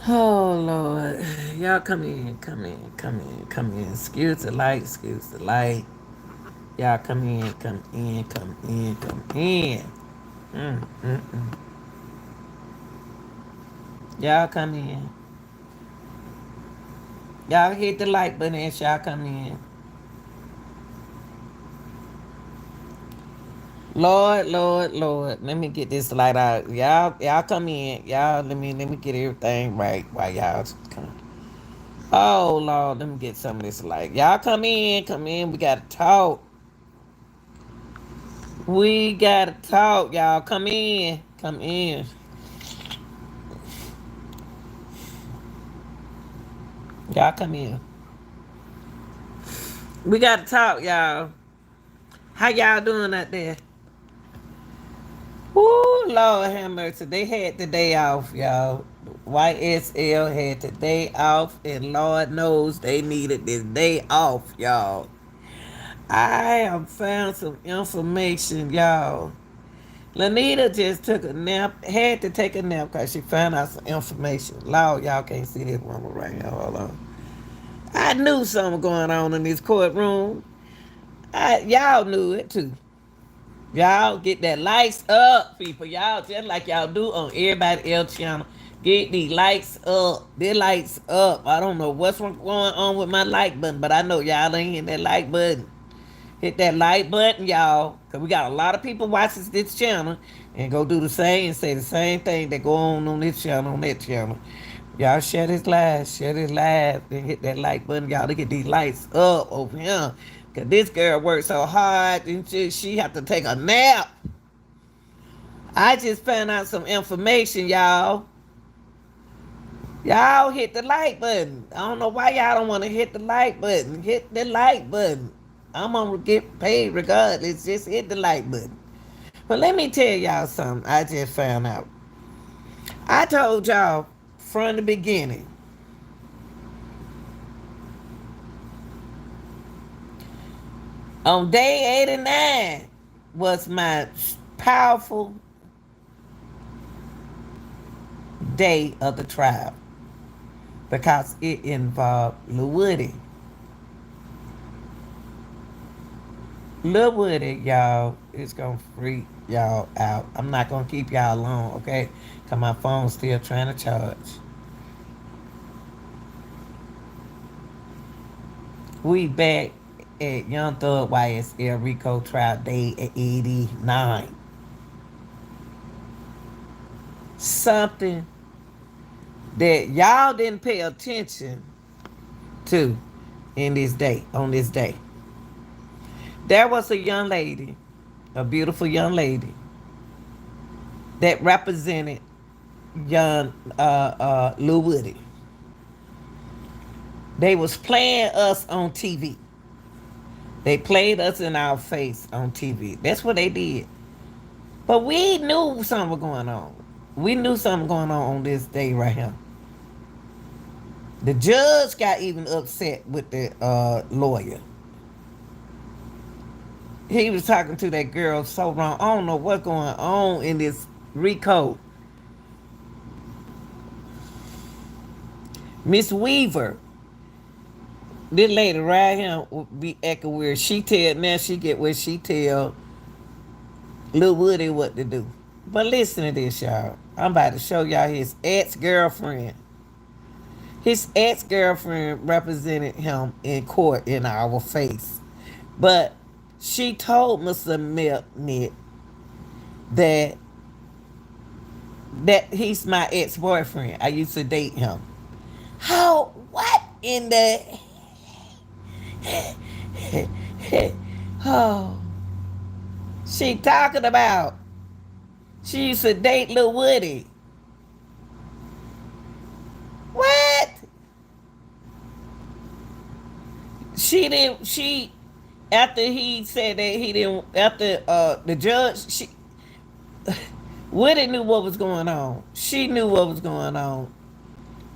Oh Lord, y'all come in, come in, come in, come in. Excuse the light, excuse the light. Y'all come in, come in, come in, come in. Y'all come in. Y'all hit the like button as y'all come in. Lord, Lord, Lord. Let me get this light out. Y'all come in. Y'all let me get everything right while y'all come. Oh Lord, let me get some of this light. Y'all come in, come in. We gotta talk. We gotta talk, y'all. Come in. Come in. Y'all come in. We gotta talk, y'all. How y'all doing out there? Woo, Lord have mercy. They had the day off, y'all. YSL had the day off, and Lord knows they needed this day off, y'all. I have found some information, y'all. Lanita just took a nap, had to take a nap because she found out some information. Lord, y'all can't see this woman right here. Hold on. I knew something going on in this courtroom. Y'all knew it too. Y'all get that lights up, people. Y'all just like y'all do on everybody else channel. Get these lights up. The lights up. I don't know what's going on with my like button, but I know y'all ain't hitting that like button. Hit that like button, y'all. Because we got a lot of people watching this channel and go do the same and say the same thing that go on this channel, on that channel. Y'all share this live, and hit that like button, y'all, to get these lights up over here. Because this girl worked so hard and she have to take a nap. I just found out some information, y'all. Y'all hit the like button. I don't know why y'all don't want to hit the like button. Hit the like button. I'm gonna get paid regardless. Just hit the like button. But let me tell y'all something I just found out. I told y'all from the beginning. On day 89 was my powerful day of the trial because it involved Lil Woody. Lil Woody, y'all, is gonna freak y'all out. I'm not gonna keep y'all long, okay? Cause my phone's still trying to charge. We back at Young Thug YSL Rico trial day at 89. Something that y'all didn't pay attention to on this day. There was a young lady, a beautiful young lady, that represented young Lil Woody. They was playing us on TV. They played us in our face on TV. That's what they did. But we knew something was going on. We knew something going on this day right here. The judge got even upset with the lawyer. He was talking to that girl so wrong. I don't know what's going on in this Rico. Miss Weaver, this lady right here would be acting weird. She tell now she get where she tell Lil Woody what to do. But listen to this, y'all. I'm about to show y'all his ex-girlfriend. His ex-girlfriend represented him in court in our face. But she told Mr. Milknick that he's my ex-boyfriend. I used to date him. How? What in the? Oh, she talking about? She used to date Lil Woody. What? She didn't. She after he said that he didn't. After the judge, Woody knew what was going on. She knew what was going on.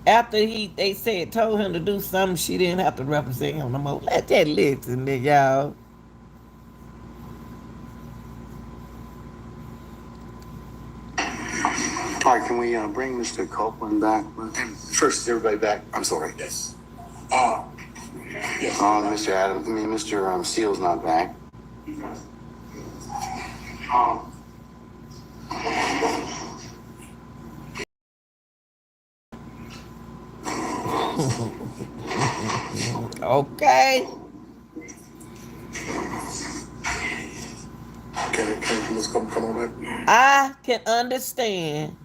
After they said told him to do something, she didn't have to represent him no more. Let that listen, there, y'all. All right, can we bring Mr. Copeland back? And first, is everybody back? I'm sorry. Yes. Yes. Mr. Adams, Mr. Steele's not back. Okay. Can Ms. Copeland come on back? I can understand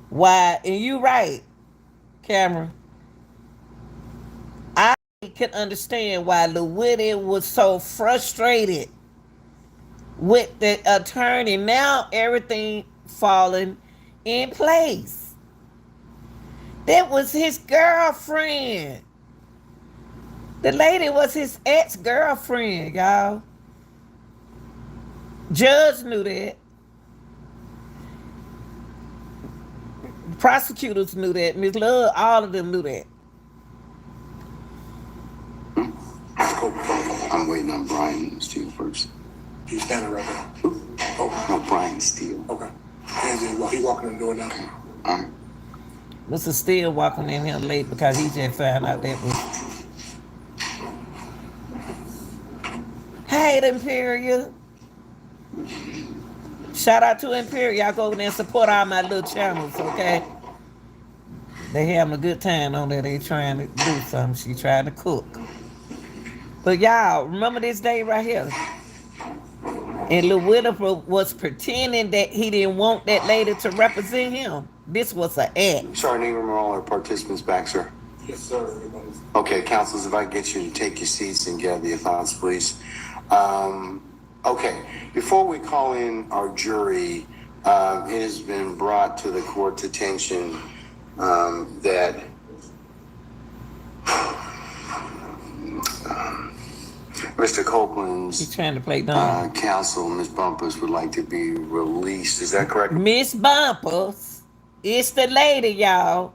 why, and you right, Cameron. I can understand why LeWitty was so frustrated with the attorney. Now everything falling in place. That was his girlfriend. The lady was his ex-girlfriend, y'all. Judge knew that. Prosecutors knew that. Miss Love, all of them knew that. I'm waiting on Brian Steele first. He's standing right there. Oh, no, Brian Steele. Okay. He's walking in the door now. Okay. All right. Mr. Steele walking in here late because he just found out that was. Hey, Imperial. Shout out to Imperial. Y'all go over there and support all my little channels, okay? They having a good time on there. They trying to do something. She trying to cook. But y'all, remember this day right here? And Lil Whitaker was pretending that he didn't want that lady to represent him. This was an act. Sergeant Ingram, are all our participants back, sir? Yes, sir. Okay, councilors, if I get you to take your seats and gather your thoughts, please. Okay, before we call in our jury, it has been brought to the court's attention that Mr. Copeland's He's trying to play dumb. counsel, Ms. Bumpus, would like to be released. Is that correct? Miss Bumpus, it's the lady, y'all.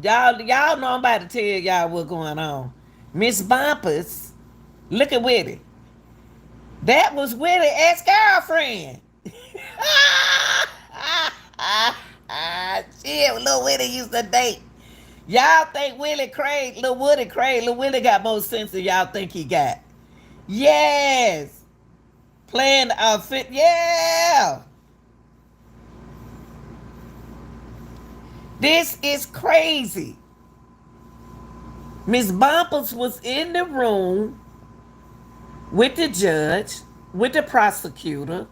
Y'all know I'm about to tell y'all what's going on. Miss Bumpus, look at Whitty. That was Whitty's ex-girlfriend. Shit, Lil Whitty used to date. Y'all think Willie crazy? Lil Woody crazy. Lil Willie got more sense than y'all think he got. Yes. Playing fit. Yeah. This is crazy. Miss Bumpers was in the room with the judge, with the prosecutor,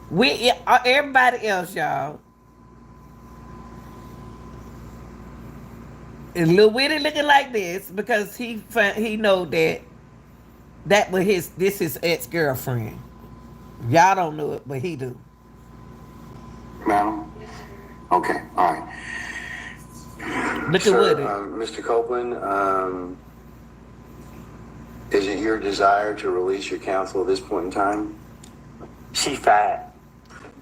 with everybody else, y'all. And Lil Whitty looking like this because he know that was his ex-girlfriend. Y'all don't know it, but he do. Madam? Okay, all right. Look at Woody. Mr. Copeland, is it your desire to release your counsel at this point in time? She's fired.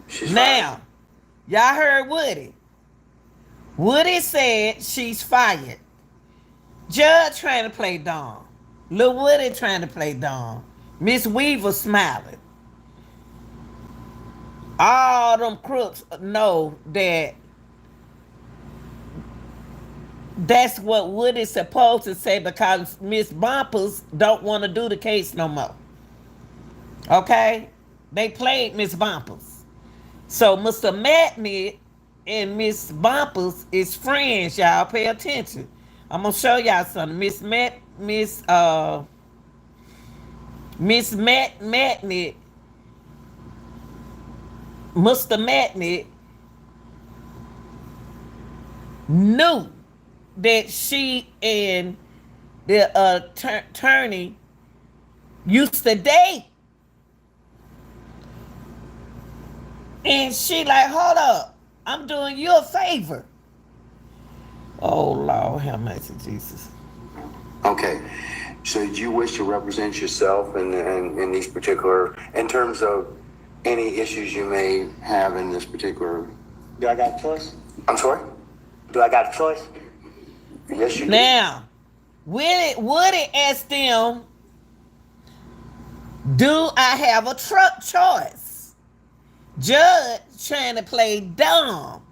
She's now, y'all heard Woody. Woody said she's fired. Judge trying to play dumb. Lil Woody trying to play dumb. Miss Weaver smiling. All them crooks know that that's what Woody's supposed to say because Miss Bumpers don't want to do the case no more. Okay? They played Miss Bumpers. So Mr. Matney and Miss Bumpers is friends, y'all. Pay attention. I'm gonna show y'all something. Matney, Mr. Matney knew that she and the attorney used to date. And she like, hold up, I'm doing you a favor. Oh, Lord, have mercy, Jesus. Okay, so do you wish to represent yourself in these particular, in terms of any issues you may have in this particular? Do I got a choice? I'm sorry? Do I got a choice? Yes, you do. Now, Woody asked them, do I have a choice? Judge trying to play dumb.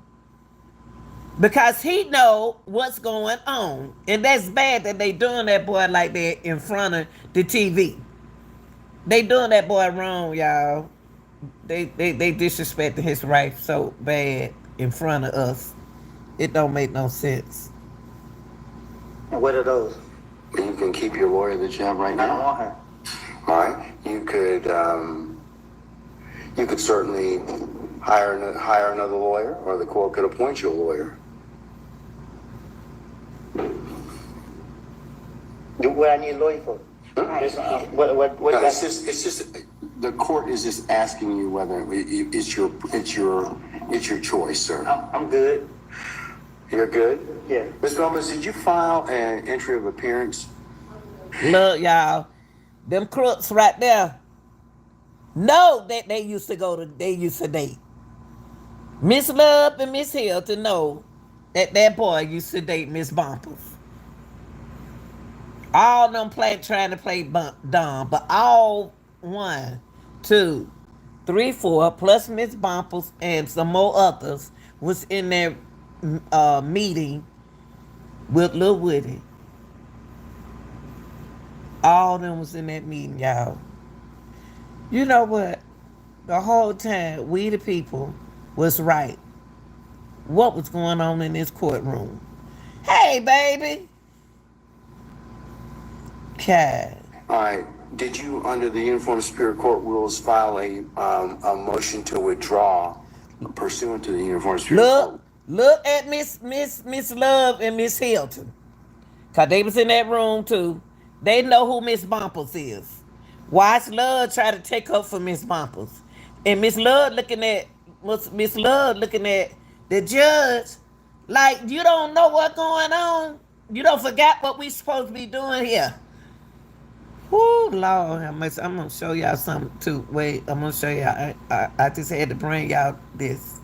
because he know what's going on, and that's bad that they doing that boy like that in front of the TV. They doing that boy wrong, y'all. They disrespecting his right so bad in front of us. It don't make no sense. And what are those? You can keep your lawyer that you have right I don't now. want her. All right. You could certainly hire another lawyer, or the court could appoint you a lawyer. Do what I need a lawyer for? What No, that? it's just the court is just asking you whether it's your choice, sir. I'm good. You're good. Yeah. Ms. Gomez, did you file an entry of appearance? Look, y'all, them crooks right there know that they used to date. Miss Love and Miss Hill to know that boy used to date Miss Bumpers. All them trying to play dumb, but all 1, 2, 3, 4 plus Miss Bumpers and some more others was in their meeting with Lil Woody. All them was in that meeting, y'all. You know what? The whole time, we the people was right. What was going on in this courtroom? Hey, baby. God. All right. Did you, under the Uniform Superior Court rules, file a motion to withdraw pursuant to the Uniform Superior Court? Look at Miss Love and Miss Hilton. Cause they was in that room too. They know who Miss Bumpers is. Watch Love try to take up for Miss Bumpers. And Miss Love looking at the judge like, you don't know what's going on. You don't forgot what we supposed to be doing here. Whoo, Lord, how much I'm gonna show y'all something too. Wait, I'm gonna show y'all. I just had to bring y'all this.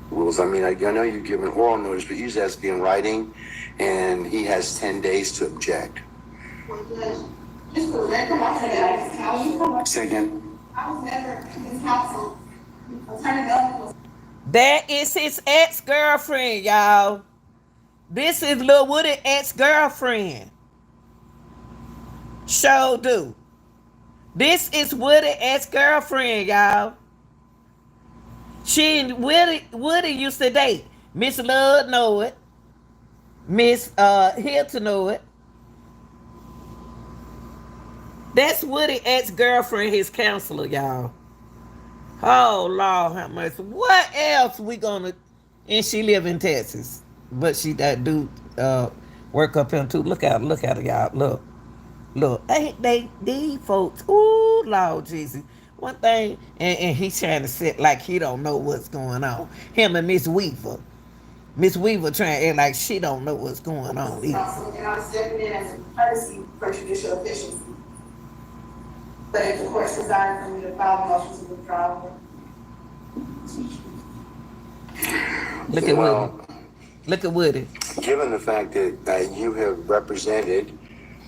Rules. I mean, I know you've given oral notice, but usually has to be in writing, and he has 10 days to object. Just for the record, I said I Say again. was never his counsel. Attorney Gunn was. That is his ex-girlfriend, y'all. This is Lil Woody ex-girlfriend. Sure do. This is Woody ex-girlfriend, y'all. She and Woody used to date. Miss Love know it. Miss Hilton know it. That's Woody ex-girlfriend, his counselor, y'all. Oh, Lord, how much? What else we gonna... And she live in Texas. But she that do work up here too. Look at her, y'all. Look. Ain't they these folks? Ooh, Lord Jesus. One thing, and he's trying to sit like he don't know what's going on. Him and Miss Weaver. Miss Weaver trying to act like she don't know what's going on either. And I was stepping in as a courtesy for judicial efficiency. But if the court desired for me to file motions to withdraw. Look at Woody. Look at Woody. Given the fact that you have represented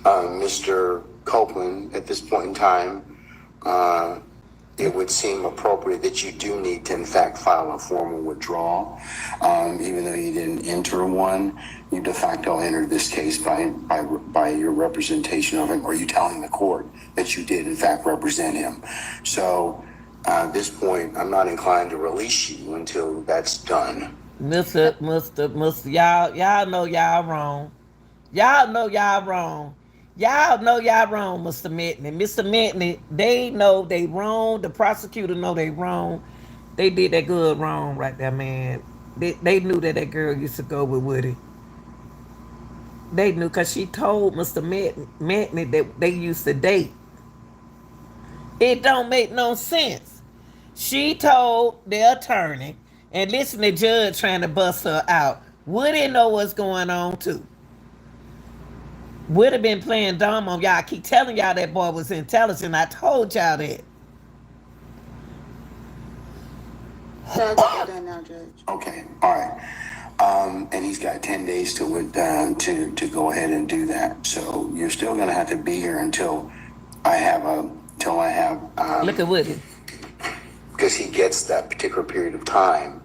Mr. Copeland at this point in time, it would seem appropriate that you do need to, in fact, file a formal withdrawal. Even though you didn't enter one, you de facto entered this case by your representation of him, or you telling the court that you did, in fact, represent him. So at this point, I'm not inclined to release you until that's done. Mr. Y'all know y'all wrong. Y'all know y'all wrong. Y'all know y'all wrong, Mr. Metney. Mr. Metney, they know they wrong. The prosecutor know they wrong. They did that good wrong right there, man. They knew that girl used to go with Woody. They knew because she told Mr. Metney that they used to date. It don't make no sense. She told the attorney, and listen to judge trying to bust her out. Woody know what's going on too. Would have been playing dumb on y'all. I keep telling y'all that boy was intelligent. I told y'all that. Judge, we're done now, Judge. Okay, all right. And he's got 10 days to go ahead and do that. So you're still going to have to be here until I have Look at Woody. because he gets that particular period of time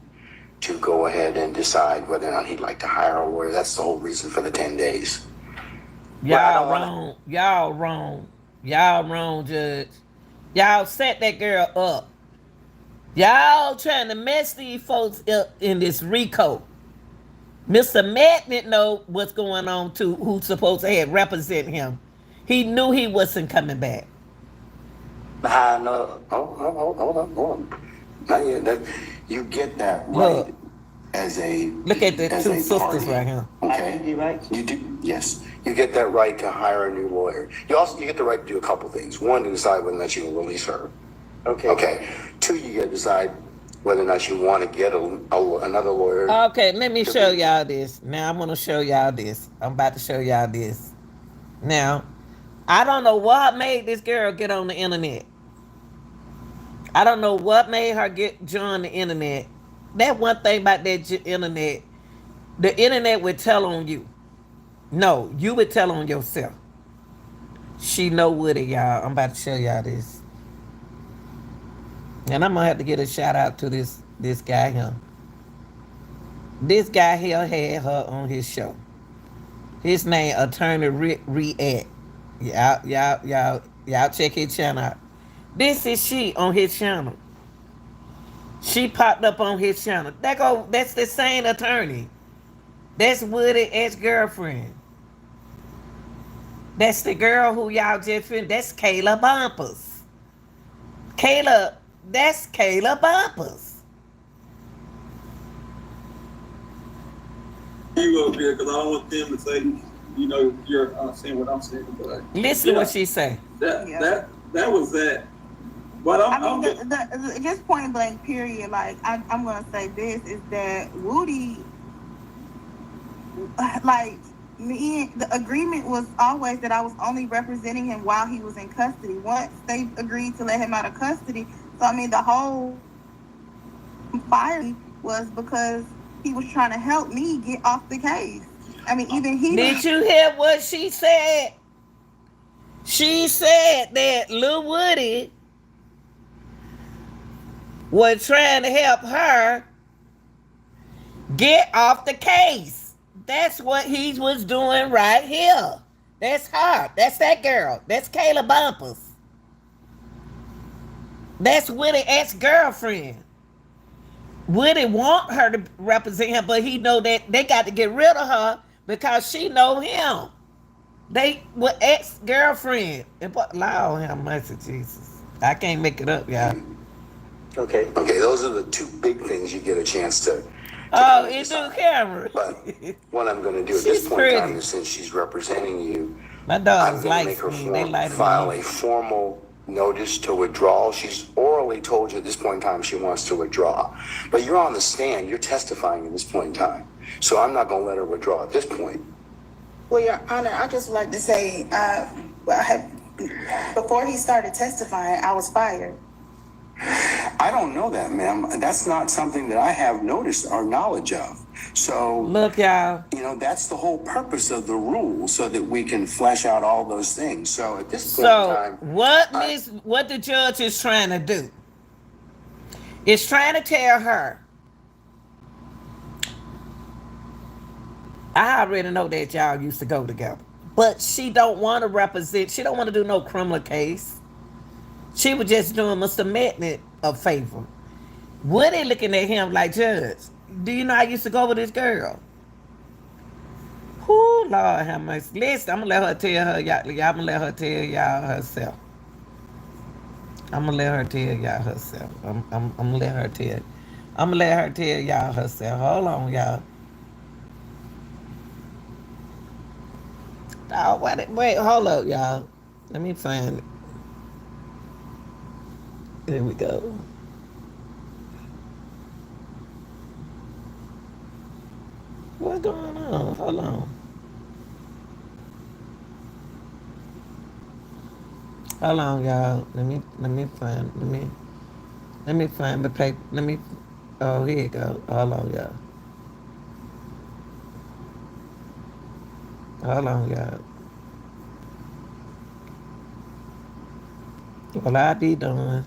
to go ahead and decide whether or not he'd like to hire a lawyer. That's the whole reason for the 10 days. Well, I Y'all don't want to. wrong. Y'all wrong. Y'all wrong, Judge. Y'all set that girl up. Y'all trying to mess these folks up in this RICO. Mr. Magnet know what's going on too, who's supposed to have represent him. He knew he wasn't coming back. No. Hold on. Not yet. You get that right Look, as a look at the as two a sisters party. right here. Okay. You right? You do. Yes. You get that right to hire a new lawyer. You get the right to do a couple things. One, to decide whether or not you will release her. Okay. Okay. Two, you get to decide whether or not you want to get another lawyer. Okay, let me show y'all this. Now I'm gonna show y'all this. I'm about to show y'all this. Now, I don't know what made this girl get on the internet. I don't know what made her get join the internet. That one thing about that internet, the internet would tell on you. No, you would tell on yourself. She know with it, y'all. I'm about to show y'all this. And I'm gonna have to get a shout out to this guy here. This guy here had her on his show. His name Attorney React. Y'all check his channel out. This is she on his channel. She popped up on his channel. That's the same attorney. That's Woody ex-girlfriend. That's the girl who y'all just finished. That's Kayla Bumpers. That's Kayla Bumpers. You up here because I don't want them to say, you're saying what I'm saying. But Listen to what she say. That was that. But I'm just point blank, period. Like I'm gonna say this is that Woody, like me, the agreement was always that I was only representing him while he was in custody. Once they agreed to let him out of custody, so I mean the whole fire was because he was trying to help me get off the case. I mean, even he Did you hear what she said? She said that Lil Woody was trying to help her get off the case. That's what he was doing right here. That's her. That's that girl. That's Kayla Bumpers. That's Woody ex-girlfriend. Woody want her to represent him, but he know that they got to get rid of her because she know him. They were ex-girlfriend. And Lord have mercy, Jesus. I can't make it up, y'all. Okay. Okay, those are the two big things you get a chance to Oh, it's new camera. But what I'm going to do at She's this point in time pretty. is, since she's representing you, My I'm dogs going to like make her me. They like file me. a formal notice to withdraw. She's orally told you at this point in time she wants to withdraw. But you're on the stand. You're testifying at this point in time. So I'm not going to let her withdraw at this point. Well, Your Honor, I just would like to say, before he started testifying, I was fired. I don't know that, ma'am. That's not something that I have noticed or knowledge of. So, Look, y'all. that's the whole purpose of the rule, so that we can flesh out all those things. So at this point in time, What the judge is trying to do is trying to tell her, I already know that y'all used to go together, but she don't want to represent. She don't want to do no criminal case. She was just doing Mr. Magnet a favor. Woody looking at him like, Judge, do you know I used to go with this girl? Whoo, Lord have mercy. Listen, I'm gonna let her tell her, y'all. I'm gonna let her tell y'all herself. I'm gonna let her tell y'all herself. I'm gonna let her tell. I'm gonna let her tell y'all herself. Hold on, y'all. Oh, wait, hold up, y'all. Let me find it. There we go. What's going on? Hold on. Hold on, y'all. Let me find the paper. Oh, here you go. Hold on, y'all. Hold on, y'all. Well, I be doing.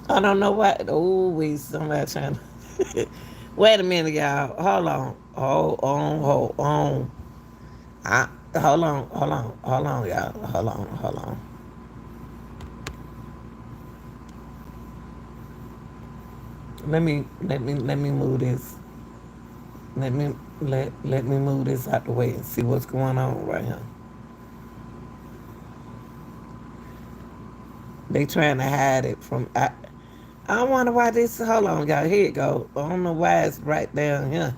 I don't know why. Oh, we somebody trying to. Wait a minute, y'all. Hold on. Hold on. Hold on. Hold on. Hold on. Hold on, y'all. Hold on. Hold on. Let me move this. Let me move this out the way and see what's going on right here. They trying to hide it from. I wonder why this. Hold on, y'all. Here it go. I don't know why it's right down here.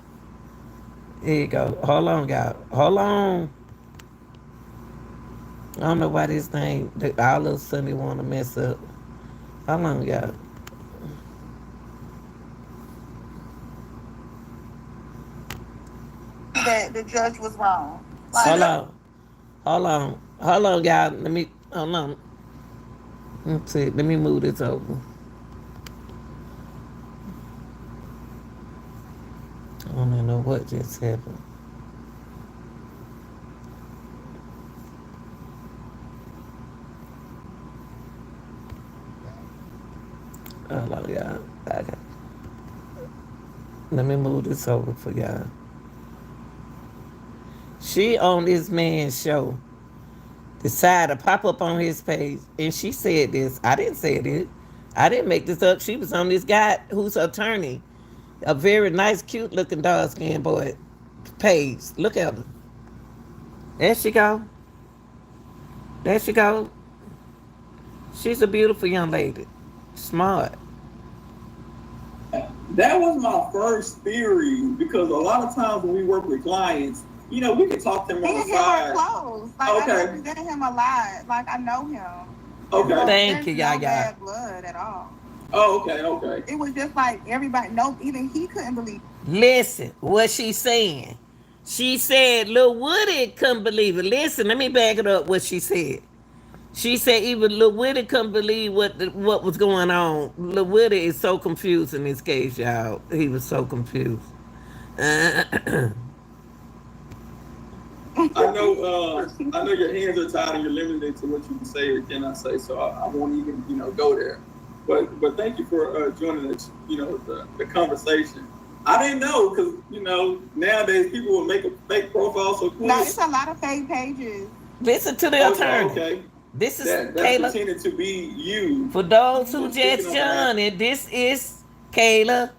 Here you go. Hold on, y'all. Hold on. I don't know why this thing. All of a sudden they want to mess up. Hold on, y'all. That the judge was wrong. Hold Like, on. Hold on. Hold on, y'all. Let me. Hold on. Let's see. Let me move this over. I don't even know what just happened. Hold on, y'all. Okay. Let me move this over for y'all. She on this man's show decided to pop up on his page, and she said this. I didn't say this. I didn't make this up. She was on this guy who's attorney, a very nice, cute looking dark skinned boy page. Look at her. There she go. There she go. She's a beautiful young lady. Smart. That was my first theory because a lot of times when we work with clients, we can talk to them me on the and him are side. close. Like, I Okay. represented him a lot. Like, I know him. Okay. So Thank there's you, no Yaya. bad blood at all. Oh, okay, okay. It was just like everybody. No, even he couldn't believe. Listen, what she's saying. She said Lil Woody couldn't believe it. Listen, let me back it up what she said. She said even Lil Woody couldn't believe what was going on. Lil Woody is so confused in this case, y'all. He was so confused. I know your hands are tied and you're limited to what you can say or cannot say, so I won't even go there. But thank you for joining us. The conversation. I didn't know because nowadays people will make a fake profile so quick. No, it's a lot of fake pages. Listen to the attorney. Okay. This is That's Kayla. pretending to be you. For those who Speaking just on that. joined, this is Kayla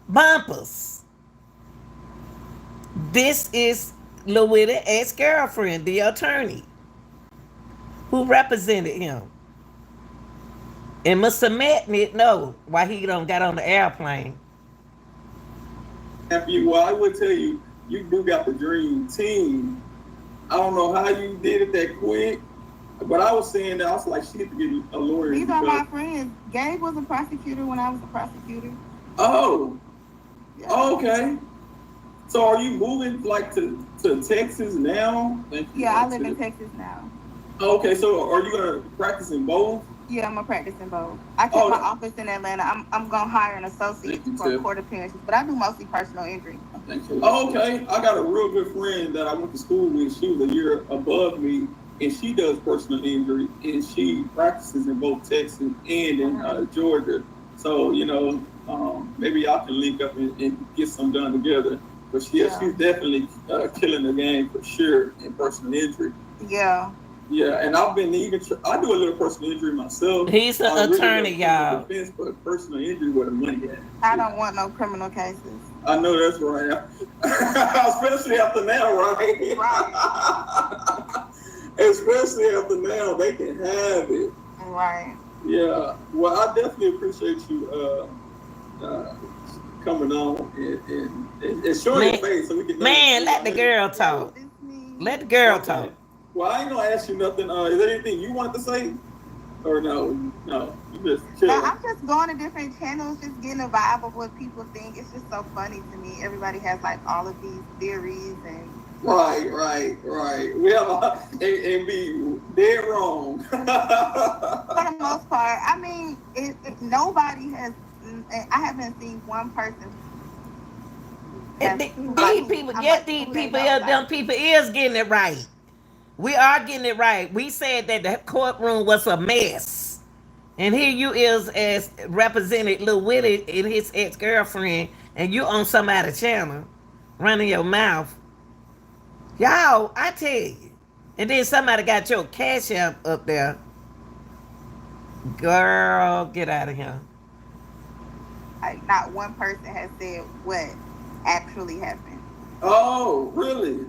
Bumpers. This is Louitta's ex-girlfriend, the attorney, who represented him. And Mr. Metnit know why he don't got on the airplane. Well, I would tell you, you do got the dream team. I don't know how you did it that quick, but I was saying that I was like, she had to get a lawyer. These are my friends. Gabe was a prosecutor when I was a prosecutor. Oh, Yeah. oh, okay. So are you moving like to Texas now? Yeah, I live in Texas now. Okay, so are you gonna practice in both? Yeah, I'm gonna practice in both. I kept my office in Atlanta. I'm gonna hire an associate for court appearances, but I do mostly personal injury. Okay, I got a real good friend that I went to school with. She was a year above me, and she does personal injury, and she practices in both Texas and in Georgia. So maybe y'all can link up and get some done together. But she's definitely killing the game for sure in personal injury. Yeah. Yeah, and I've been I do a little personal injury myself. He's an attorney, y'all. Defense, but personal injury where the money at. I don't want no criminal cases. I know that's right. Especially after now, right? Right. Especially after now, they can have it. Right. Yeah. Well, I definitely appreciate you coming on and showing your face so we can know. Man, let the girl talk. Let the girl talk. Well, I ain't gonna ask you nothing. Is there anything you wanted to say? Or no, you just chilling. No, I'm just going to different channels, just getting a vibe of what people think. It's just so funny to me. Everybody has like all of these theories and. Right. Well, and be dead wrong. For the most part, I mean, nobody has. I haven't seen one person. These people is getting it right. We are getting it right. We said that the courtroom was a mess. And here you is as represented Lil Willie and his ex-girlfriend, and you on somebody's channel running your mouth. Y'all, I tell you. And then somebody got your cash app up there. Girl, get out of here. Like, not one person has said what actually happened. Oh, really?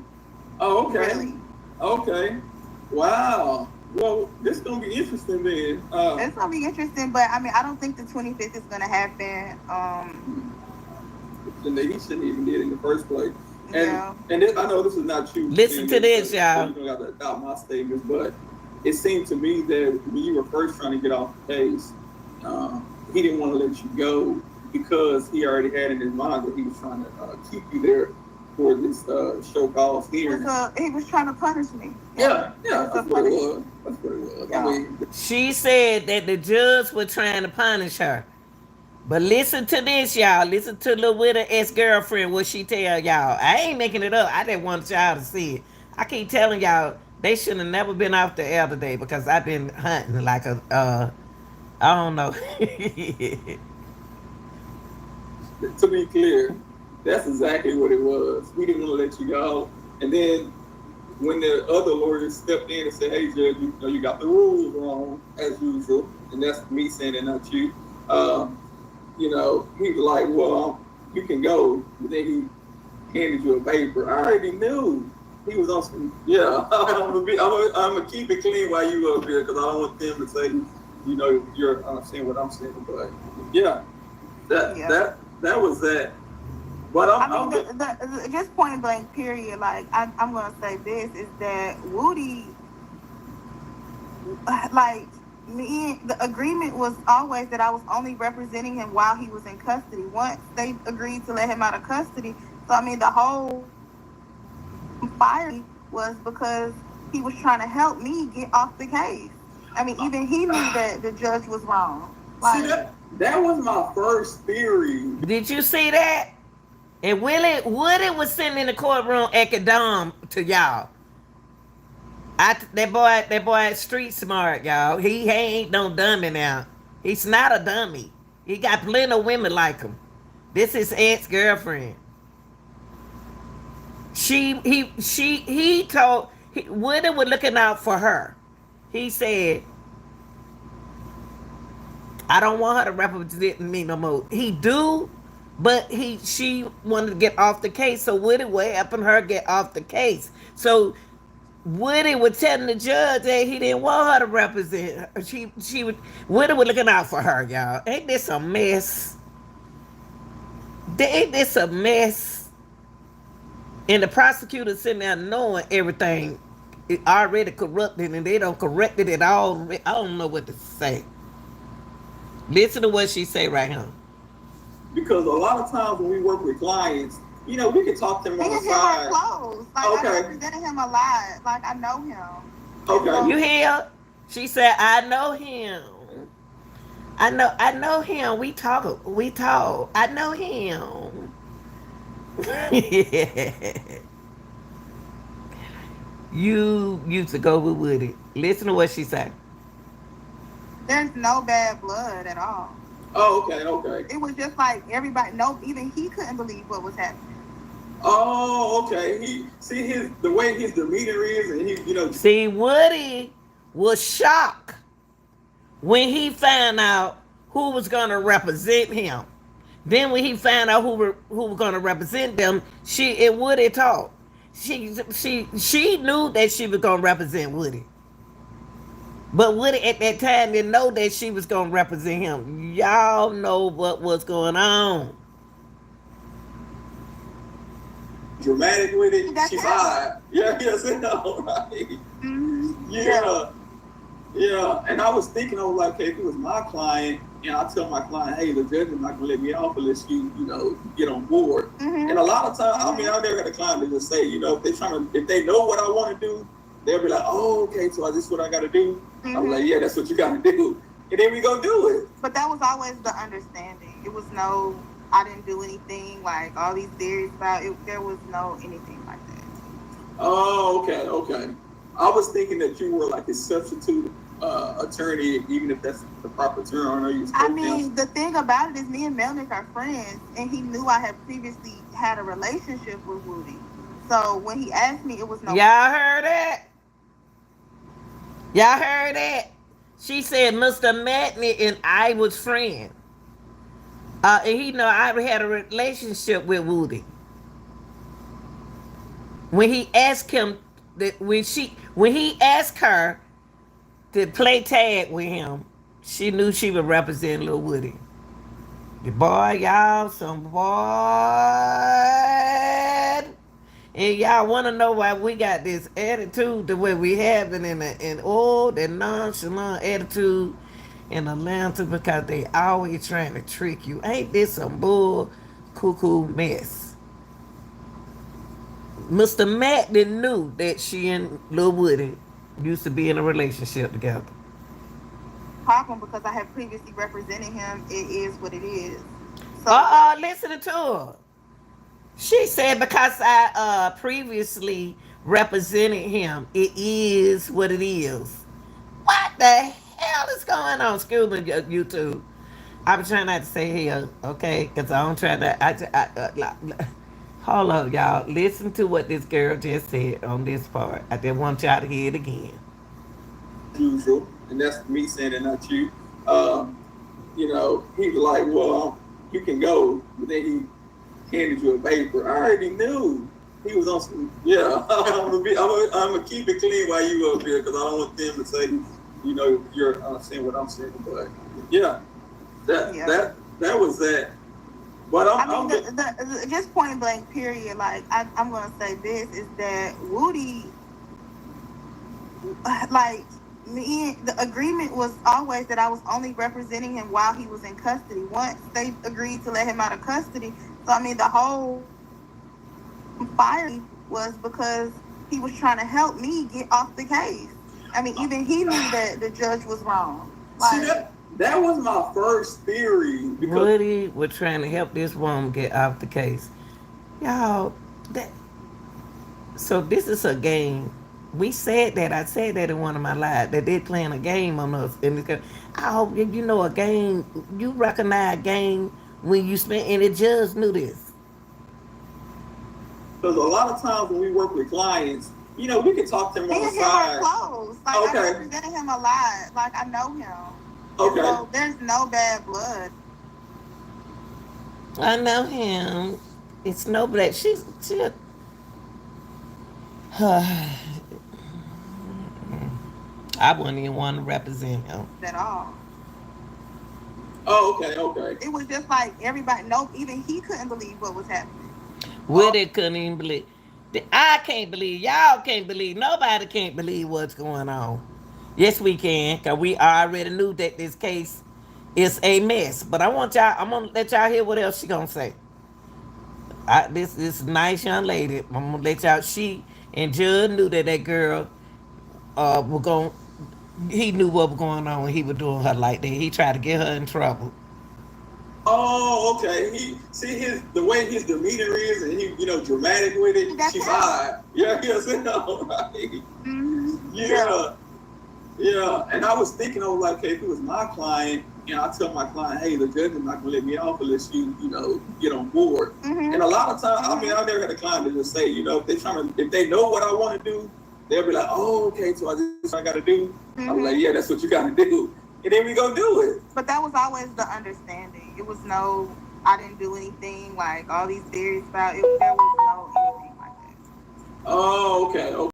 Oh, okay. Really. Okay. Wow. Well, this is gonna be interesting then. It's gonna be interesting, but I mean, I don't think the 25th is gonna happen. And he shouldn't even did it in the first place. And Yeah. and I know this is not you. Listen to this, y'all. You don't got to adopt my statements, but it seemed to me that when you were first trying to get off the case, he didn't want to let you go because he already had in his mind that he was trying to keep you there for this show cause hearing. Because he was trying to punish me. Yeah, It was a that's what it punishment. was. That's what it was. Yeah. I mean, She said that the judge was trying to punish her. But listen to this, y'all. Listen to Lil Widow ex-girlfriend, what she tell y'all. I ain't making it up. I just want y'all to see it. I keep telling y'all, they should have never been off the air today because I've been hunting like a, I don't know. to be clear, that's exactly what it was. We didn't want to let you go. And then when the other lawyers stepped in and said, hey, Judge, you know, you got the rules wrong, as usual. And that's me saying it, not you. You know, he was like, well, you can go. But then he handed you a paper. I already knew. He was on some, yeah, I'm gonna keep it clean while you up here because I don't want them to say, you know, you're saying what I'm saying. But yeah, that was that. But just point blank period, like I'm gonna say this is that Woody, like me, the agreement was always that I was only representing him while he was in custody. Once they agreed to let him out of custody, so I mean the whole fire was because he was trying to help me get off the case. I mean, even he knew that the judge was wrong. Like, see, that was my first theory. Did you see that? And Woody was sitting in the courtroom acting dumb to y'all. That boy street smart, y'all. He ain't no dummy now. He's not a dummy. He got plenty of women like him. This is ex-girlfriend. Woody was looking out for her. He said, I don't want her to represent me no more. He do, but she wanted to get off the case, so Woody was helping her get off the case. So Woody was telling the judge that he didn't want her to represent her. Woody was looking out for her, y'all. Ain't this a mess? Ain't this a mess? And the prosecutor sitting there knowing everything is already corrupted and they don't correct it at all. I don't know what to say. Listen to what she say right here. Because a lot of times when we work with clients, you know, we can talk to them on the side. close. Like, Okay. I represented him a lot. Like, I know him. Okay. You hear? She said, I know him. I know him. We talk. I know him. You used to go with Woody. Listen to what she said. There's no bad blood at all. Oh, okay. It was just like everybody. No, even he couldn't believe what was happening. Oh, okay. The way his demeanor is, and he, you know. See, Woody was shocked when he found out who was going to represent him. Then when he found out who was going to represent them, Woody talked. She knew that she was going to represent Woody. But Woody at that time didn't know that she was going to represent him. Y'all know what was going on. Dramatic with it. That's She's it. high. Yes, I know, right? Mm-hmm. Yeah. And I was thinking, I was like, okay, if it was my client, and I tell my client, hey, the judge is not gonna let me off unless you know, get on board. Mm-hmm. And a lot of times, I mean, I never had a client that just say, you know, if they know what I want to do, they'll be like, oh, okay, so is this what I got to do? Mm-hmm. I'm like, yeah, that's what you got to do. And then we go do it. But that was always the understanding. It was no, I didn't do anything, like all these theories about it. There was no anything like that. Oh, okay. I was thinking that you were like a substitute attorney, even if that's the proper term. I know you. I mean, the thing about it is, me and Melnick are friends, and he knew I had previously had a relationship with Woody. So when he asked me, it was no. Y'all heard that? Y'all heard that? She said Mr. Matney and I was friends. And he know I had a relationship with Woody. When he asked him that when he asked her to play tag with him, she knew she would represent Lil Woody. The boy, y'all, some boy. And y'all want to know why we got this attitude the way we have it in all that nonchalant attitude in Atlanta because they always trying to trick you. Ain't this some bull cuckoo mess? Mr. Madden knew that she and Lil Woody used to be in a relationship together. Problem because I had previously represented him. It is what it is. So Listen to her. She said because I previously represented him, it is what it is. What the hell is going on? Excuse me, YouTube. I'm trying not to say hell, okay? Because I don't try to. Hold up, y'all. Listen to what this girl just said on this part. I just want y'all to hear it again. Usual, and that's me saying it, not you. He was like, well, you can go, but then he handed you a paper. I already knew he was on some. Yeah, I'm gonna keep it clean while you up here because I don't want them to say, you're saying what I'm saying. But yeah, that was that. But just point blank, period. Like I'm gonna say this is that Woody, like. The agreement was always that I was only representing him while he was in custody. Once they agreed to let him out of custody, so I mean the whole fire was because he was trying to help me get off the case. I mean, even he knew that the judge was wrong. Like, see, that was my first theory. Woody was trying to help this woman get off the case. Y'all, so this is a game. We said that. I said that in one of my lives that they're playing a game on us. And I hope you know a game. You recognize a game when you spend, and the judge knew this. Because a lot of times when we work with clients, we can talk to him on the side. Close. Like, okay. I represented him a lot. Like, I know him. Okay. So there's no bad blood. I know him. It's no bad. She I wouldn't even want to represent him at all. Oh, okay. It was just like everybody. No, even he couldn't believe what was happening. Woody couldn't even believe. I can't believe. Y'all can't believe. Nobody can't believe what's going on. Yes, we can, because we already knew that this case is a mess. But I'm gonna let y'all hear what else she gonna say. This nice young lady, I'm gonna let y'all. She and Judd knew that girl was going. He knew what was going on when he was doing her like that. He tried to get her in trouble. Oh, okay. The way his demeanor is, and he, dramatic with it. She's high. Yeah, right? Mm-hmm. Yeah. And I was thinking, I was like, okay, if it was my client, I tell my client, hey, the judge is not gonna let me off unless you, get on board. Mm-hmm. And a lot of times, I mean, I've never had a client to just say, if they know what I want to do, they'll be like, oh, okay, so this I got to do. Mm-hmm. I'm like, yeah, that's what you got to do. And then we go do it. But that was always the understanding. It was I didn't do anything, like all these theories about it. There was no anything like that. Oh, okay. I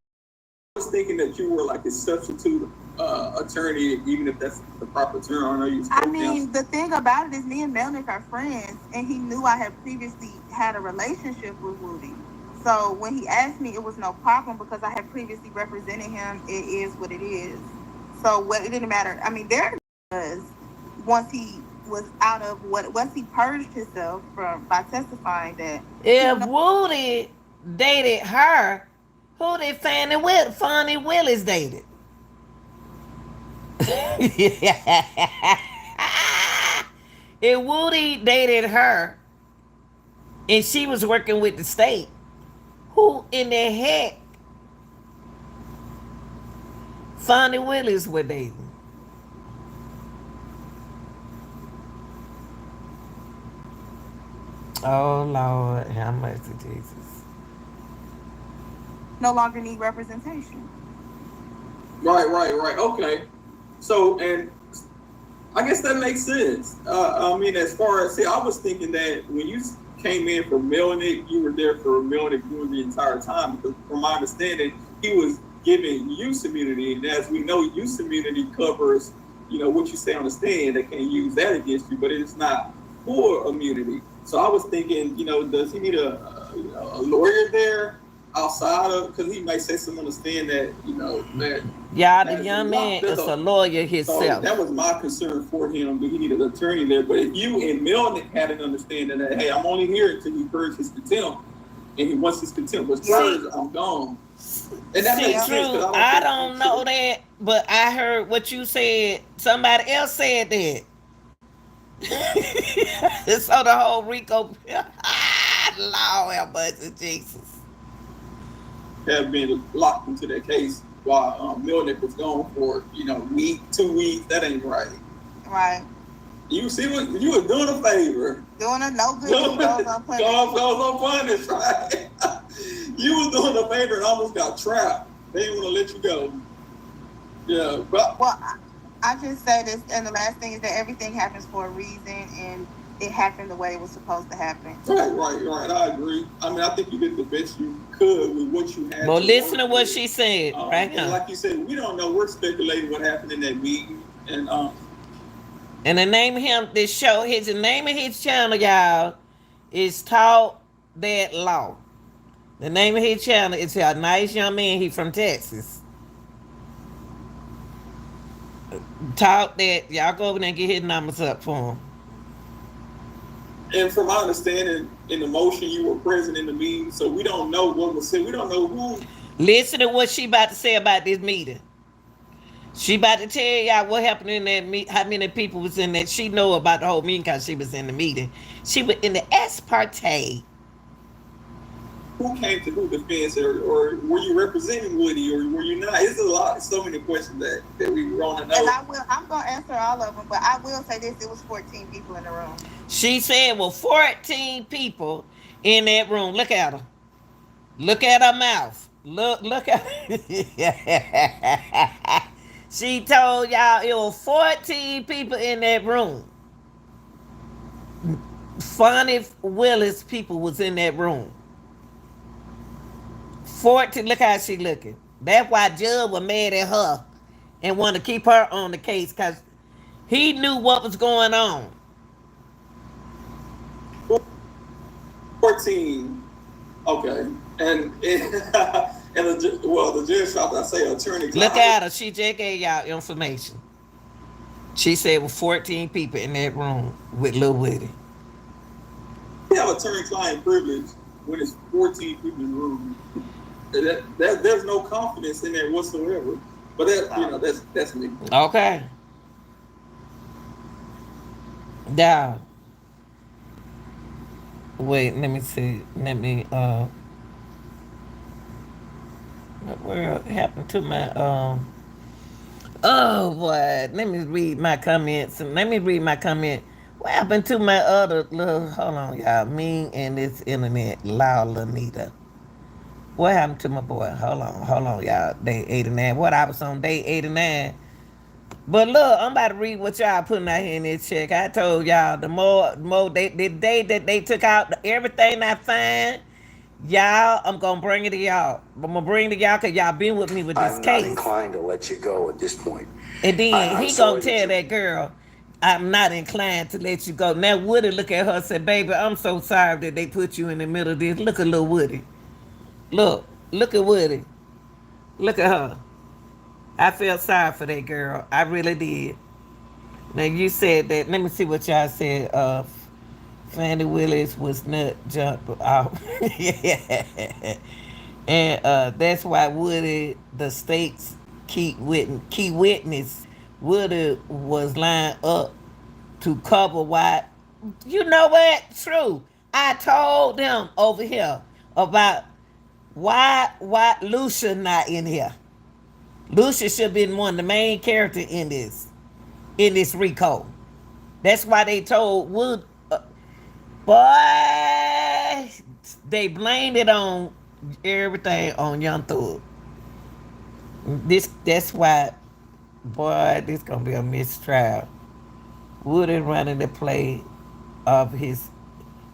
was thinking that you were like a substitute attorney, even if that's the proper term. The thing about it is me and Melnick are friends, and he knew I had previously had a relationship with Woody. So when he asked me, it was no problem because I had previously represented him. It is what it is. So it didn't matter. I mean, there was once he was once he purged himself by testifying that if Woody dated her, who did Fonnie Willis dated? If Woody dated her and she was working with the state, who in the heck Fonnie Willis were dating? Oh Lord, how much of Jesus? No longer need representation. Right. Okay. So, and I guess that makes sense. I mean, as far as, see, I was thinking that when you came in for Melnick, you were there for Melnick during the entire time. Because from my understanding, he was giving use immunity. And as we know, use immunity covers, what you say on the stand. They can't use that against you, but it's not full immunity. So I was thinking, does he need a lawyer there outside of, because he might say something on the stand that, that Y'all, the has young him man locked is a up. lawyer So himself. that was my concern for him. Do he need an attorney there? But if you and Melnick had an understanding that, hey, I'm only here until he purges his contempt, and once his contempt was purged, I'm gone. And that See, makes sense Drew, because I don't I think you don't should know have. that, but I heard what you said. Somebody else said that. So the whole Rico, Lord have mercy, Jesus. Have been locked into that case while Melnick was gone for week, 2 weeks. That ain't right. Right. You see what you were doing a favor. Doing a no good deed goes unpunished. Goes unpunished, right? You was doing a favor and almost got trapped. They didn't want to let you go. Yeah, but Well, I just say this, and the last thing is that everything happens for a reason, and it happened the way it was supposed to happen. right. I agree. I mean, I think you did the best you could with what you had. Well, to listen work to what with. she said right And now. like you said, we don't know. We're speculating what happened in that meeting, and And the name of him, this show, the name of his channel, y'all, is Talk That Law. The name of his channel is a nice young man. He from Texas. Talk that. Y'all go over there and get his numbers up for him. and from my understanding, in the motion, you were present in the meeting, so we don't know what was said. We don't know who. Listen to what she about to say about this meeting. She about to tell y'all what happened in that meet. How many people was in that? She know about the whole meeting because she was in the meeting. She was in the Parte. Who came to who defense, or were you representing Woody, or were you not? It's a lot, so many questions that we want to know. And I'm gonna answer all of them, but I will say this: it was 14 people in the room. She said, "Well, 14 people in that room. Look at her. Look at her mouth. Look at." She told y'all it was 14 people in that room. Funny Willis people was in that room. 14. Look how she looking. That's why Judge was mad at her and wanted to keep her on the case because he knew what was going on. 14. Okay, and the judge shop, I say attorney. Look at her. She just gave y'all information. She said it was 14 people in that room with Lil Woody. We have attorney-client privilege when it's 14 people in the room. There's no confidence in that whatsoever. But that's me. Okay. Now, wait, let me see. What happened to my oh boy, let me read my comments. Let me read my comment. What happened to my other little hold on, y'all? Me and this internet, loud Lanita. What happened to my boy? Hold on, y'all. Day 89. What I was on day 89. But look, I'm about to read what y'all putting out here in this check. I told y'all the more the day that they took out everything I find, y'all, I'm gonna bring it to y'all. I'm gonna bring it to y'all because y'all been with me with this I'm not case. inclined to let you go at this point. And then he sorry gonna tell that girl, I'm not inclined to let you go. Now Woody look at her and say, baby, I'm so sorry that they put you in the middle of this. Look at little Woody. Look at Woody. Look at her. I felt sorry for that girl. I really did. Now you said that. Let me see what y'all said. Fannie Willis was nut jump off. Yeah. And that's why Woody, the state's key witness, Woody was lined up to cover why. You know what? True. I told them over here about why Lucia not in here. Lucia should have been one of the main characters in this Rico. That's why they told Wood Boy, they blamed it on everything on Young Thug. That's why, boy, this gonna be a mistrial. Woody running the play of his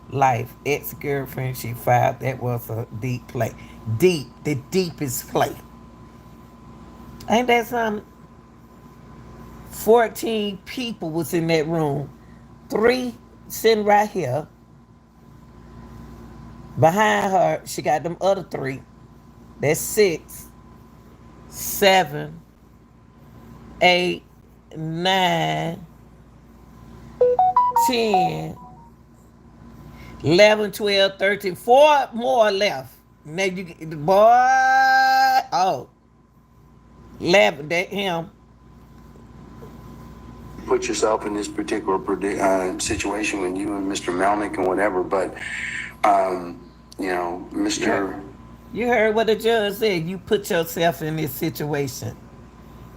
life. Ex-girlfriend she filed. That was a deep play. Deep, the deepest play. Ain't that something? 14 people was in that room. 3 sitting right here. Behind her, she got them other 3. That's 6, 7, 8, 9, 10, 11, 12, 13. 4 more left. Now you get the boy. Oh, 11. That him. Put yourself in this particular situation when you and Mr. Melnick and whatever, but Mr. You heard what the judge said. You put yourself in this situation.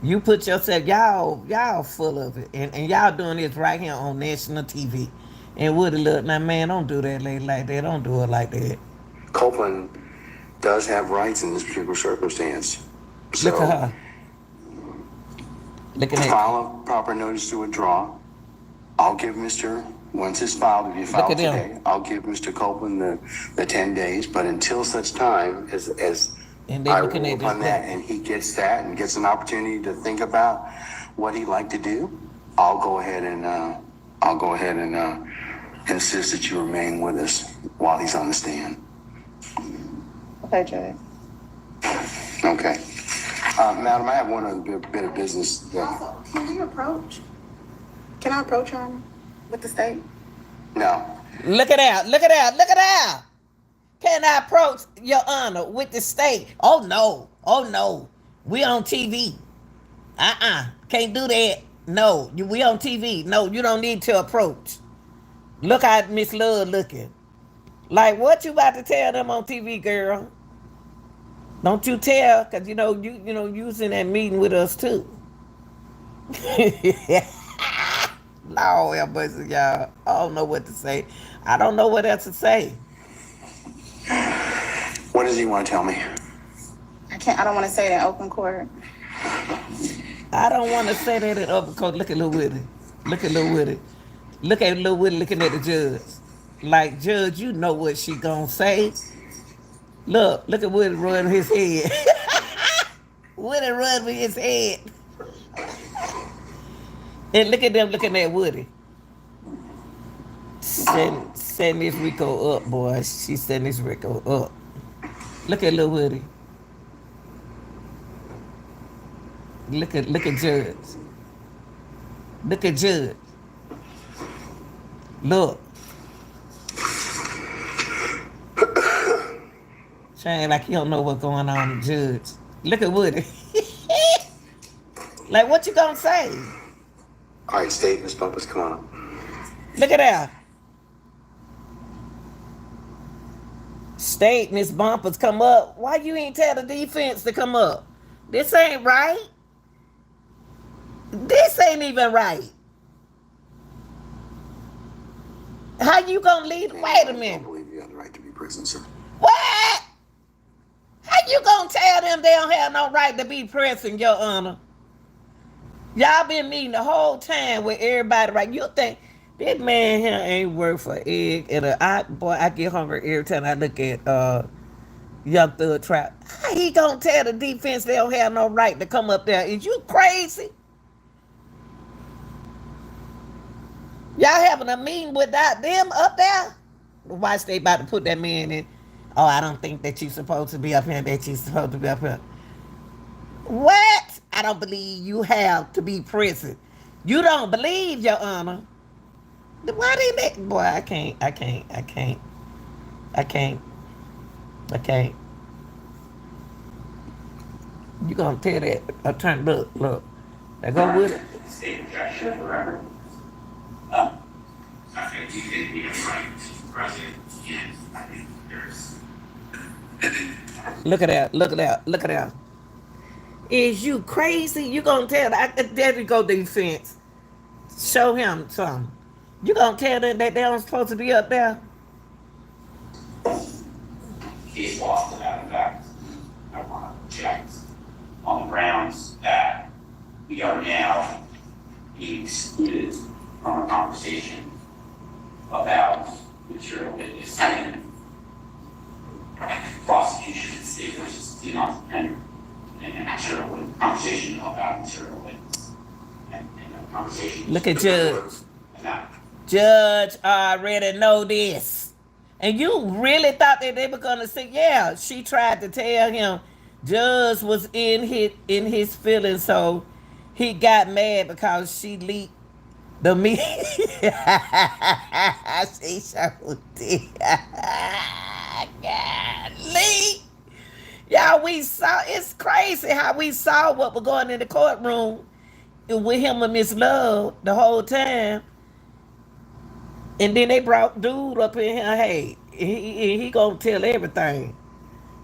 You put yourself, y'all full of it. And y'all doing this right here on national TV. And Woody look, now man, don't do that lady like that. Don't do it like that. Copeland does have rights in this particular circumstance. So, Look at her. Looking at file a proper notice to withdraw. I'll give Mr. Once it's filed, if you file Look at today, them. I'll give Mr. Copeland the 10 days. But until such time as and they I looking rule at upon that this. and he gets that and gets an opportunity to think about what he'd like to do, I'll go ahead and insist that you remain with us while he's on the stand. Okay, Judge. Okay. Madam, I have one other bit of business. Also, can we approach? Can I approach her with the state? No. Look at that. Look at that. Look at that. Can I approach your honor with the state? Oh no. Oh no. We on TV. Can't do that. No. We on TV. No, you don't need to approach. Look how Miss Love looking. Like what you about to tell them on TV, girl? Don't you tell, cause you you was in that meeting with us too. Lord have mercy, y'all. I don't know what to say. I don't know what else to say. What does he want to tell me? I don't want to say it in open court. I don't want to say that in open court. Look at Lil Willie. Look at Lil Willie. Look at Lil Willie looking at the judge. Like, Judge, you know what she gonna say. Look at Willie run his head. Willie run with his head. And look at them looking at Woody. Send this Rico up, boy. She send this Rico up. Look at Lil Woody. Look at Judge. Look at Judge. Look. Shane like he don't know what's going on, Judge. Look at Woody. Like what you gonna say? All right, State, Ms. Bumpus, come on up. Look at that. State, Miss Bumpers, come up. Why you ain't tell the defense to come up? This ain't right. This ain't even right. How you gonna lead? Wait a I don't minute. believe you have the right to be present, sir. What? How you gonna tell them they don't have no right to be present, Your Honor? Y'all been meeting the whole time with everybody, right? You think this man here ain't worth an egg and I get hungry every time I look at Young Thug Trap. How he gonna tell the defense they don't have no right to come up there? Is you crazy? Y'all having a meeting without them up there? Watch they about to put that man in. Oh, I don't think that you supposed to be up here, that you supposed to be up here. What? I don't believe you have to be present. You don't believe, Your Honor. Why didn't they? Boy, I can't. You gonna tell that attorney, look. They go with it. State objection, forever. I think you did be right, President. Yes, I think there's. Look at that. Is you crazy? You gonna tell that? There you go, defense. Show him something. You gonna tell them that they don't supposed to be up there? case law to that effect. I want to object on the grounds that we are now being excluded from a conversation about material witness and prosecution state versus the non-dependent and material witness, conversation about material witness and a conversation. Look at Judge. And that Judge already know this. And you really thought that they were gonna say, yeah, she tried to tell him Judge was in his feelings, so he got mad because she leaked the meat. She sure did. Golly. Y'all, we saw, it's crazy how we saw what was going in the courtroom with him and Miss Love the whole time. And then they brought dude up in here, hey, he gonna tell everything.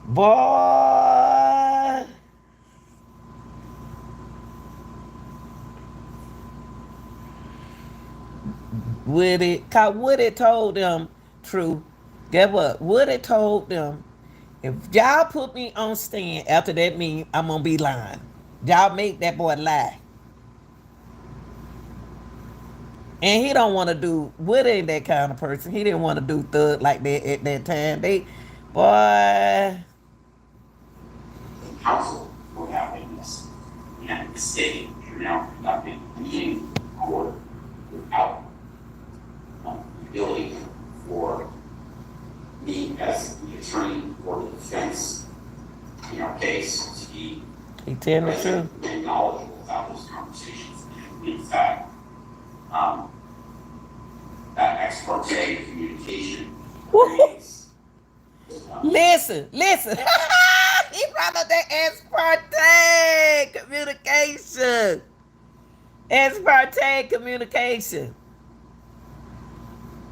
Boy. Cause Woody told them, true, get what? Woody told them, if y'all put me on stand after that meeting, I'm gonna be lying. Y'all make that boy lie. And he don't want to do, Woody ain't that kind of person. He didn't want to do thug like that at that time. Boy. counsel will have witness and the state now conducting a meeting court without the ability for me as the attorney for the defense in our case to be He telling the truth. and knowledgeable about those conversations. And in fact, that ex parte communication creates Listen. He brought up that ex parte communication. Ex parte communication.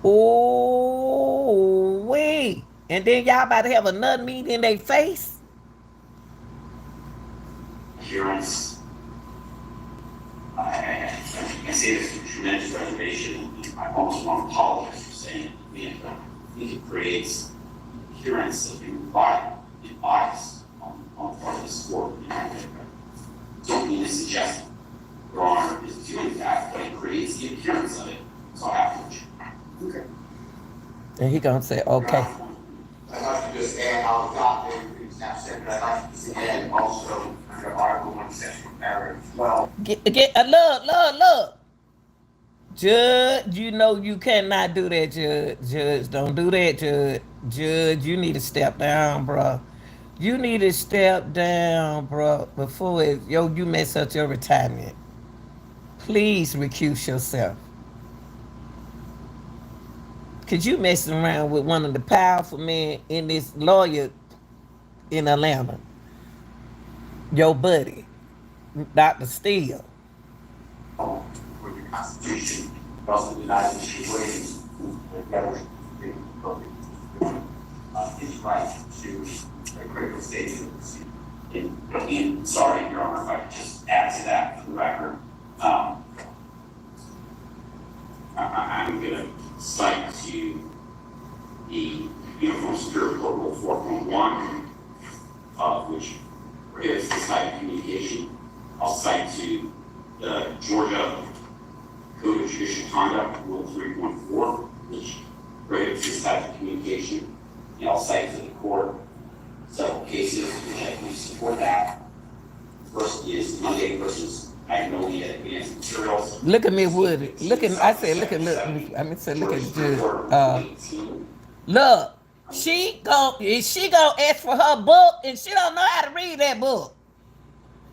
Oh, wait. And then y'all about to have another meeting in their face? adherence. I say this with tremendous reservation. I almost want to apologize for saying it, but I think it creates appearance of bias on the part of this court. I don't mean to suggest Your Honor is doing that, but it creates the appearance of it. So I have to object. Okay. And he gonna say, okay. I'd like to just add, I'll adopt everything Snap said, but I'd like to just add also under Article 1, Section paragraph 12. Look. Judge, you know you cannot do that, Judge. Judge, don't do that, Judge. Judge, you need to step down, bro. You need to step down, bro, before you mess up your retirement. Please recuse yourself. Cause you messing around with one of the powerful men in this lawyer in Atlanta. Your buddy, Dr. Steele. For the Constitution, also denies the situations that his right to a critical stage of the proceeding. And sorry, Your Honor, if I could just add to that for the record. I'm going to cite to the Uniform Security Code Rule 4.1, which prohibits this type of communication. I'll cite to the Georgia Code of Judicial Conduct, Rule 3.4, which prohibits this type of communication. And I'll cite to the court several cases which I believe support that. First is Monday versus Magnolia Advanced Materials. Look at me, Woody. Look at Judge. Look, she gonna ask for her book, and she don't know how to read that book.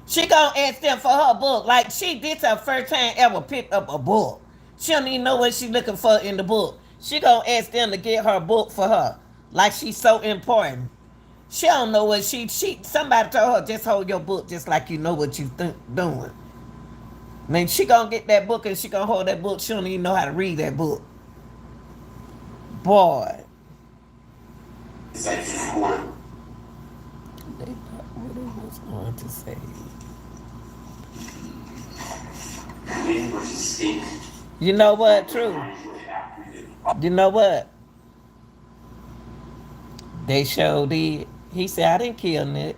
She gonna ask them for her book, like she did her first time ever picked up a book. She don't even know what she looking for in the book. She gonna ask them to get her book for her, like she's so important. She don't know what somebody told her, just hold your book just like you know what you doing. I mean, she gonna get that book and she gonna hold that book. She don't even know how to read that book. Boy. Cite to the court. What was going to say? Win versus state. You know what? True. You know what? They showed did. He said, I didn't kill Nick.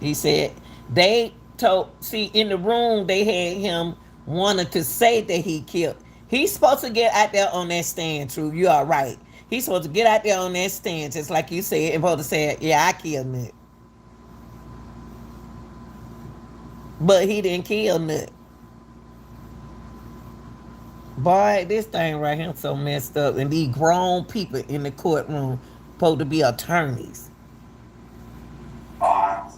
He said, they told, see, in the room, they had him wanting to say that he killed. He's supposed to get out there on that stand, True. You are right. He's supposed to get out there on that stand, just like you said, and supposed to say, yeah, I killed Nick. But he didn't kill Nick. Boy, this thing right here so messed up. And these grown people in the courtroom supposed to be attorneys.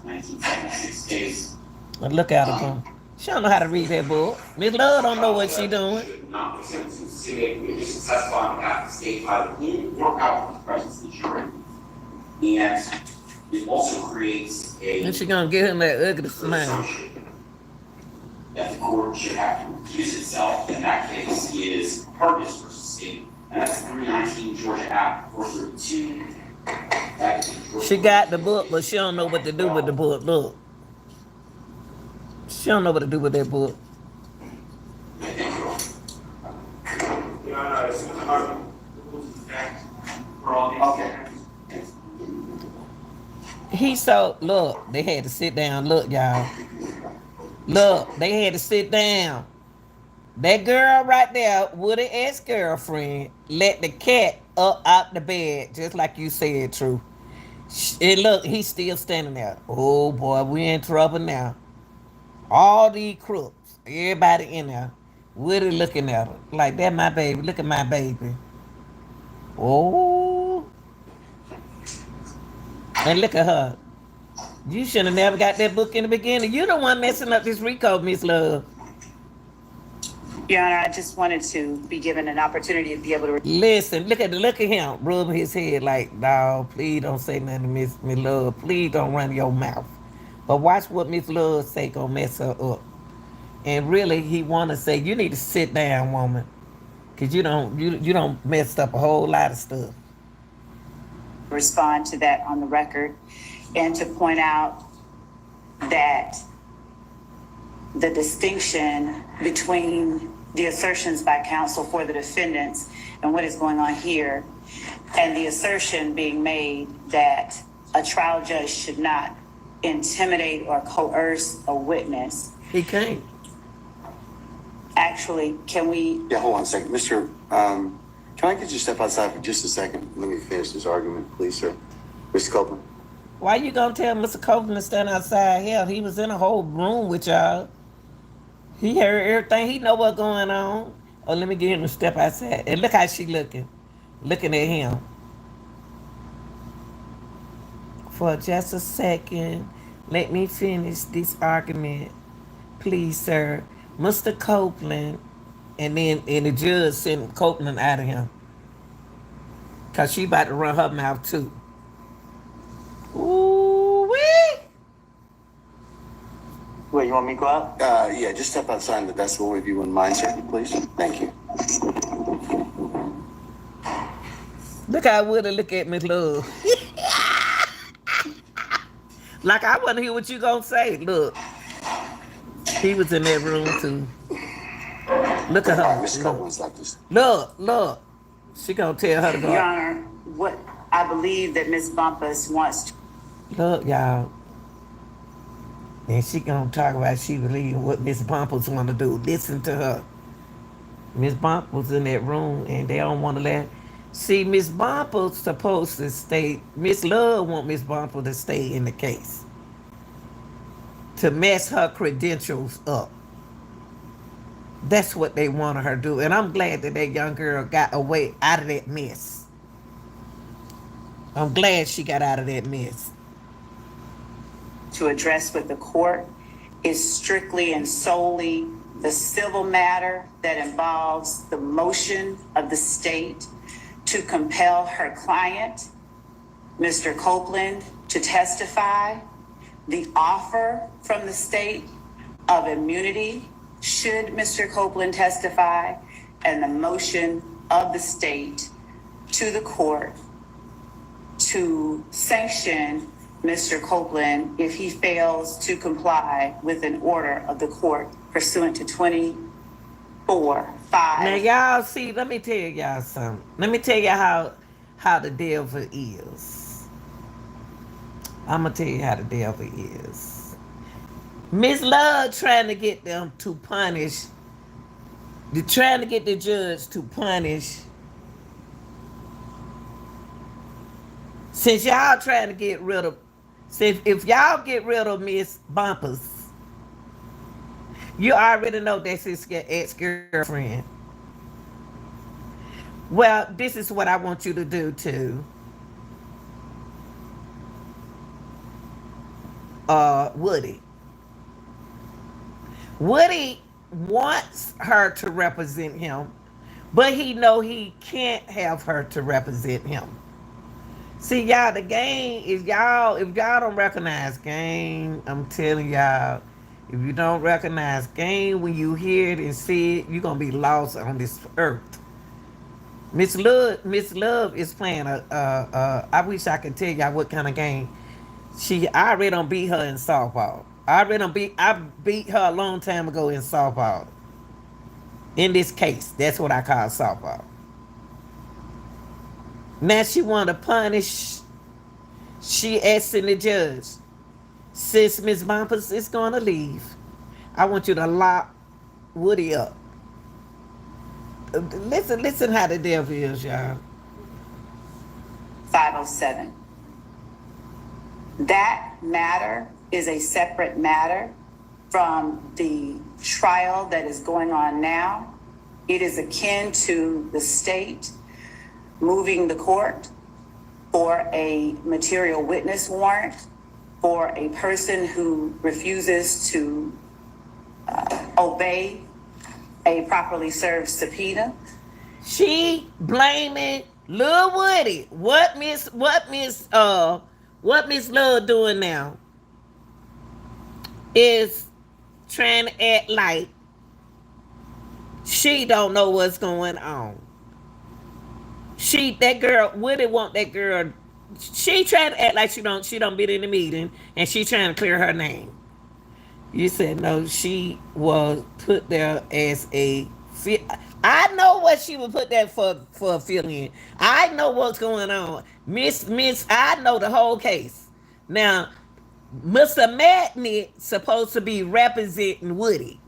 1976 case. But look at her go. She don't know how to read that book. Miss Love don't know what she doing. Should not attempt to intimidate witnesses testifying on behalf of the state by the room or out of the presence of the jury. And it also creates And a she gonna get him that ugly smile. assumption that the court should have to recuse itself. In that case is Hargis versus state. And that's 319 Georgia Act 432. She got the book, but she don't know what to do with the book. Look. She don't know what to do with that book. Okay. He so look, they had to sit down. Look, y'all. Look, they had to sit down. That girl right there with an ex-girlfriend let the cat up out the bed, just like you said, True. And look, he's still standing there. Oh boy, we in trouble now. All these crooks, everybody in there, Woody looking at her like that. My baby, look at my baby. Oh, and look at her. You should have never got that book in the beginning. You the one messing up this Rico, Miss Love. Your Honor, I just wanted to be given an opportunity to be able to. Listen, look at him rubbing his head like, no, please don't say nothing to Miss Love. Please don't run your mouth. But watch what Miss Love say gonna mess her up. And really, he wanna say, you need to sit down, woman, cause you don't messed up a whole lot of stuff. Respond to that on the record and to point out that the distinction between the assertions by counsel for the defendants and what is going on here, and the assertion being made that a trial judge should not intimidate or coerce a witness. He can't. Actually, can we? Yeah, hold on a second. Can I get you to step outside for just a second? Let me finish this argument, please, sir. Mr. Copeland. Why you gonna tell Mr. Copeland to stand outside? Hell, he was in a whole room with y'all. He heard everything. He know what's going on. Oh, let me get him to step outside. And look how she looking at him. For just a second, let me finish this argument, please, sir. Mr. Copeland, and the judge sent Copeland out of him. Cause she about to run her mouth too. Ooh-wee! Wait, you want me to go out? Yeah, just step outside in the decibel if you wouldn't mind, sir, please. Thank you. Look how I would have look at Miss Love. Like I want to hear what you gonna say. Look, he was in that room too. Look at her. Mr. Copeland's like this. Look. She gonna tell her to go. Your Honor, what I believe that Ms. Bumpus wants to. Look, y'all. And she gonna talk about she believe what Miss Bumpers want to do. Listen to her. Miss Bumpers in that room, and they don't want to let. See, Miss Bumpers supposed to stay. Miss Love want Miss Bumper to stay in the case to mess her credentials up. That's what they wanted her to do, and I'm glad that young girl got away out of that mess. I'm glad she got out of that mess. To address with the court is strictly and solely the civil matter that involves the motion of the state to compel her client, Mr. Copeland, to testify, the offer from the state of immunity should Mr. Copeland testify, and the motion of the state to the court to sanction Mr. Copeland if he fails to comply with an order of the court pursuant to 24(5). Now y'all see, let me tell y'all something. Let me tell you how the devil is. I'm gonna tell you how the devil is. Miss Love trying to get them to punish. They're trying to get the judge to punish. Since y'all trying to get rid of, since if y'all get rid of Miss Bumpers, you already know that's his ex girlfriend. Well, this is what I want you to do to Woody. Woody wants her to represent him, but he know he can't have her to represent him. See, y'all, the game is y'all. If y'all don't recognize game, I'm telling y'all, if you don't recognize game when you hear it and see it, you're gonna be lost on this earth. Miss Love is playing I wish I could tell y'all what kind of game. I already done beat her in softball. I beat her a long time ago in softball. In this case, that's what I call softball. Now she want to punish. She asking the judge, since Miss Bumpers is going to leave, I want you to lock Woody up. Listen how the devil is, y'all. 507. That matter is a separate matter from the trial that is going on now. It is akin to the state moving the court for a material witness warrant for a person who refuses to obey a properly served subpoena. She blaming Lil Woody. What Miss Love doing now is trying to act like she don't know what's going on. That girl Woody want that girl. She trying to act like she don't be in the meeting, and she trying to clear her name. You said no. She was put there as a. I know what she would put there for a fill-in. I know what's going on, Miss. I know the whole case. Now, Mr. Magnet supposed to be representing Woody,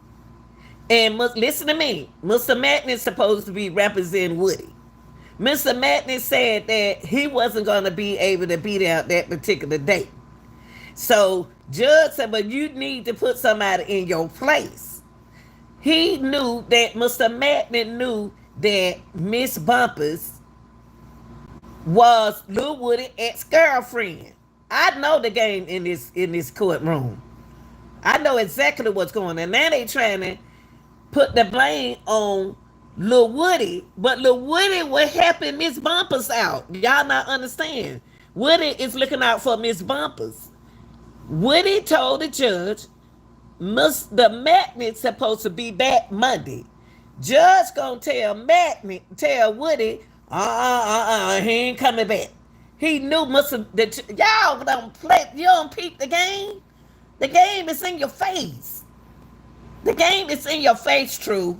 and listen to me. Mr. Magnet supposed to be representing Woody. Mr. Magnet said that he wasn't going to be able to be there that particular day. So Judge said, but you need to put somebody in your place. He knew that Mr. Magnet knew that Miss Bumpers was Lil Woody ex-girlfriend. I know the game in this courtroom. I know exactly what's going on. Now they trying to put the blame on Lil Woody, but Lil Woody was helping Miss Bumpers out. Y'all not understand. Woody is looking out for Miss Bumpers. Woody told the judge, the Magnet's supposed to be back Monday. Judge gonna tell Woody, he ain't coming back. He knew y'all don't play, you don't peep the game. The game is in your face. The game is in your face, True.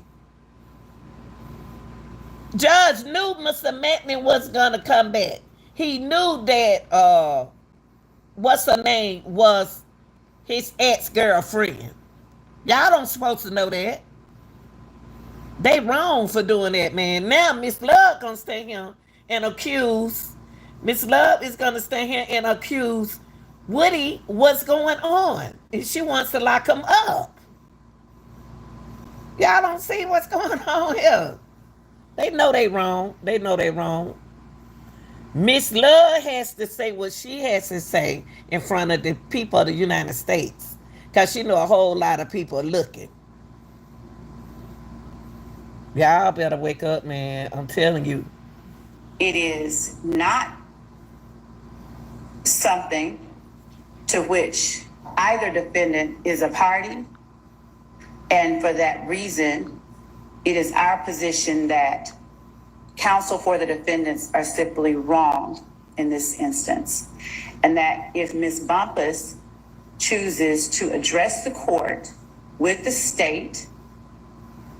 Judge knew Mr. Magnet was gonna come back. He knew that what's her name was his ex-girlfriend. Y'all don't supposed to know that. They wrong for doing that, man. Now Miss Love gonna stay here and accuse. Miss Love is gonna stay here and accuse Woody what's going on. And she wants to lock him up. Y'all don't see what's going on here. They know they wrong. They know they wrong. Miss Love has to say what she has to say in front of the people of the United States. Because she know a whole lot of people are looking. Y'all better wake up, man. I'm telling you. It is not something to which either defendant is a party. And for that reason, it is our position that counsel for the defendants are simply wrong in this instance. And that if Ms. Bumpus chooses to address the court with the state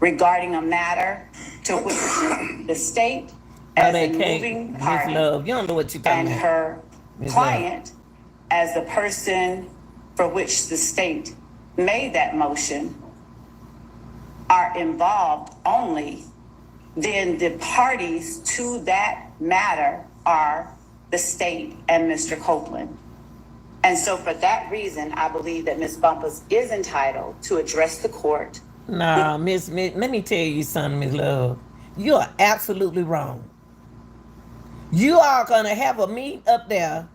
regarding a matter to which the state as a moving party Love, you don't know what you're talking and about. her Ms. client as the person for which the state made that motion are involved only, then the parties to that matter are the state and Mr. Copeland. And so for that reason, I believe that Ms. Bumpus is entitled to address the court. Nah, Miss, let me tell you something, Miss Love. You are absolutely wrong. You are gonna have a meeting up there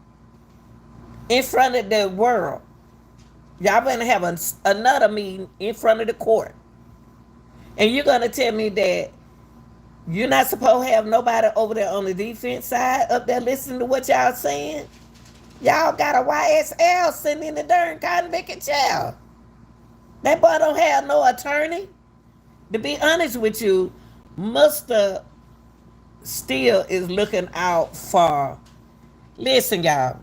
in front of the world. Y'all gonna have another meeting in front of the court, and you're gonna tell me that you're not supposed to have nobody over there on the defense side up there listening to what y'all saying? Y'all got a YSL sitting in the darn convict chair. That boy don't have no attorney. To be honest with you, Mr. Steele is looking out for. Listen, y'all.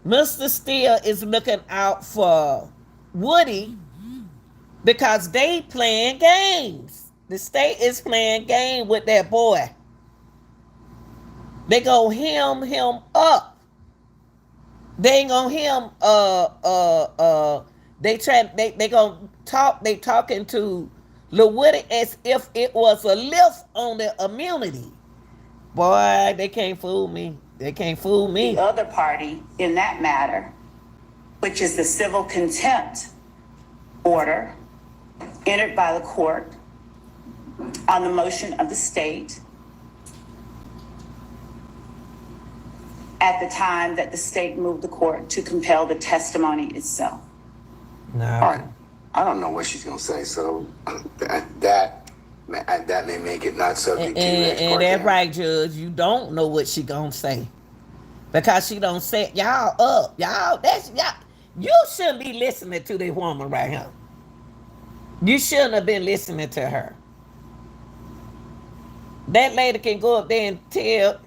Mr. Steele is looking out for Woody because they playing games. The state is playing game with that boy. They go him up. They ain't gonna him they gonna talk, they talking to Lil Woody as if it was a lift on the immunity. Boy, they can't fool me. They can't fool me. The other party in that matter, which is the civil contempt order entered by the court on the motion of the state at the time that the state moved the court to compel the testimony itself. No. All right. I don't know what she's gonna say, so that may make it not subject to And that's right, Judge. You don't know what she gonna say because she don't set y'all up. Y'all, that's y'all. You shouldn't be listening to this woman right here. You shouldn't have been listening to her. That lady can go up there and tell.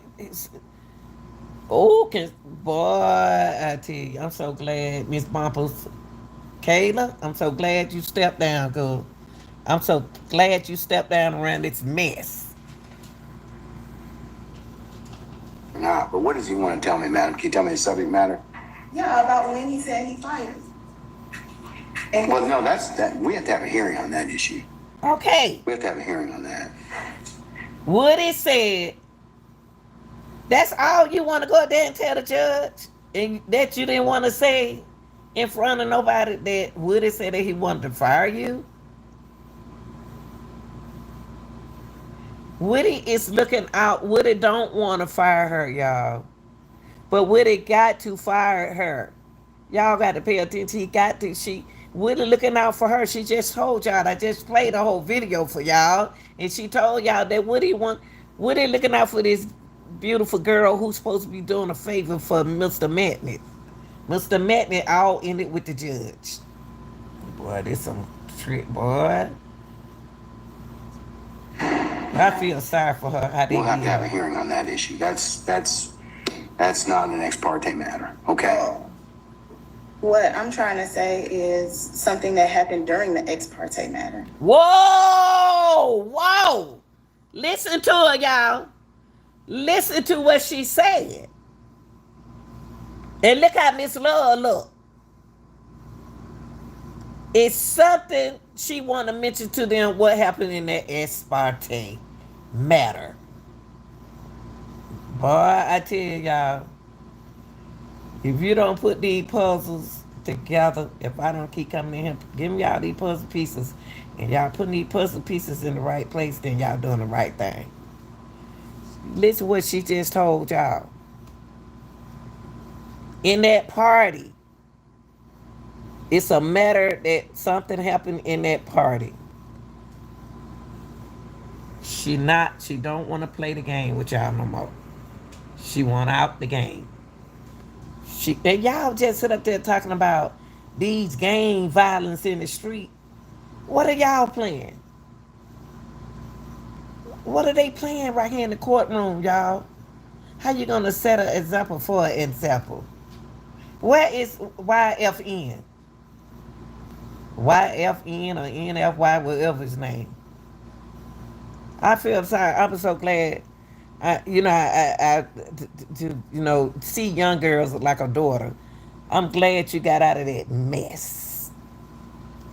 Boy, I tell you, I'm so glad, Miss Bumpers, Kayla. I'm so glad you stepped down, girl. I'm so glad you stepped down around this mess. Nah, but what does he want to tell me, madam? Can you tell me the subject matter? Yeah, about when he said he fired. And Well, no, that. We have to have a hearing on that issue. Okay. We have to have a hearing on that. Woody said, that's all you want to go there and tell the judge? And that you didn't want to say in front of nobody that Woody said that he wanted to fire you? Woody is looking out. Woody don't want to fire her, y'all. But Woody got to fire her. Y'all got to pay attention. He got to. Woody looking out for her. She just told y'all. I just played a whole video for y'all. And she told y'all that Woody looking out for this beautiful girl who's supposed to be doing a favor for Mr. Matnett. Mr. Matnett all in it with the judge. Boy, this some trick, boy. I feel sorry for her. How they We'll have did to have a her. hearing on that issue. That's not an ex parte matter. Okay. what I'm trying to say is something that happened during the ex parte matter. Whoa! Listen to her, y'all. Listen to what she said. And look how Miss Love look. It's something she want to mention to them what happened in that ex parte matter. Boy, I tell y'all, if you don't put these puzzles together, if I don't keep coming in here, giving y'all these puzzle pieces, and y'all putting these puzzle pieces in the right place, then y'all doing the right thing. Listen what she just told y'all. In that party, it's a matter that something happened in that party. She don't want to play the game with y'all no more. She want out the game. And y'all just sit up there talking about these gang violence in the street. What are y'all playing? What are they playing right here in the courtroom, y'all? How you gonna set an example for an example? Where is YFN? YFN or NFY, whatever his name. I feel sorry. I'm so glad. To see young girls like a daughter I'm glad you got out of that mess.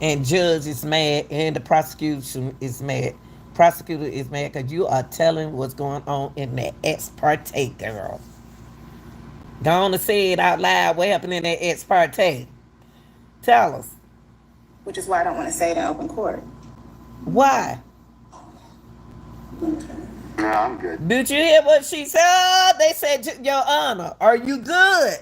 And judge is mad and the prosecution is mad. Prosecutor is mad because you are telling what's going on in that ex parte, girl. Go on and say it out loud. What happened in that ex parte? Tell us. which is why I don't want to say it in open court. Why? No, I'm good. Did you hear what she said? Oh, they said, Your Honor, are you good?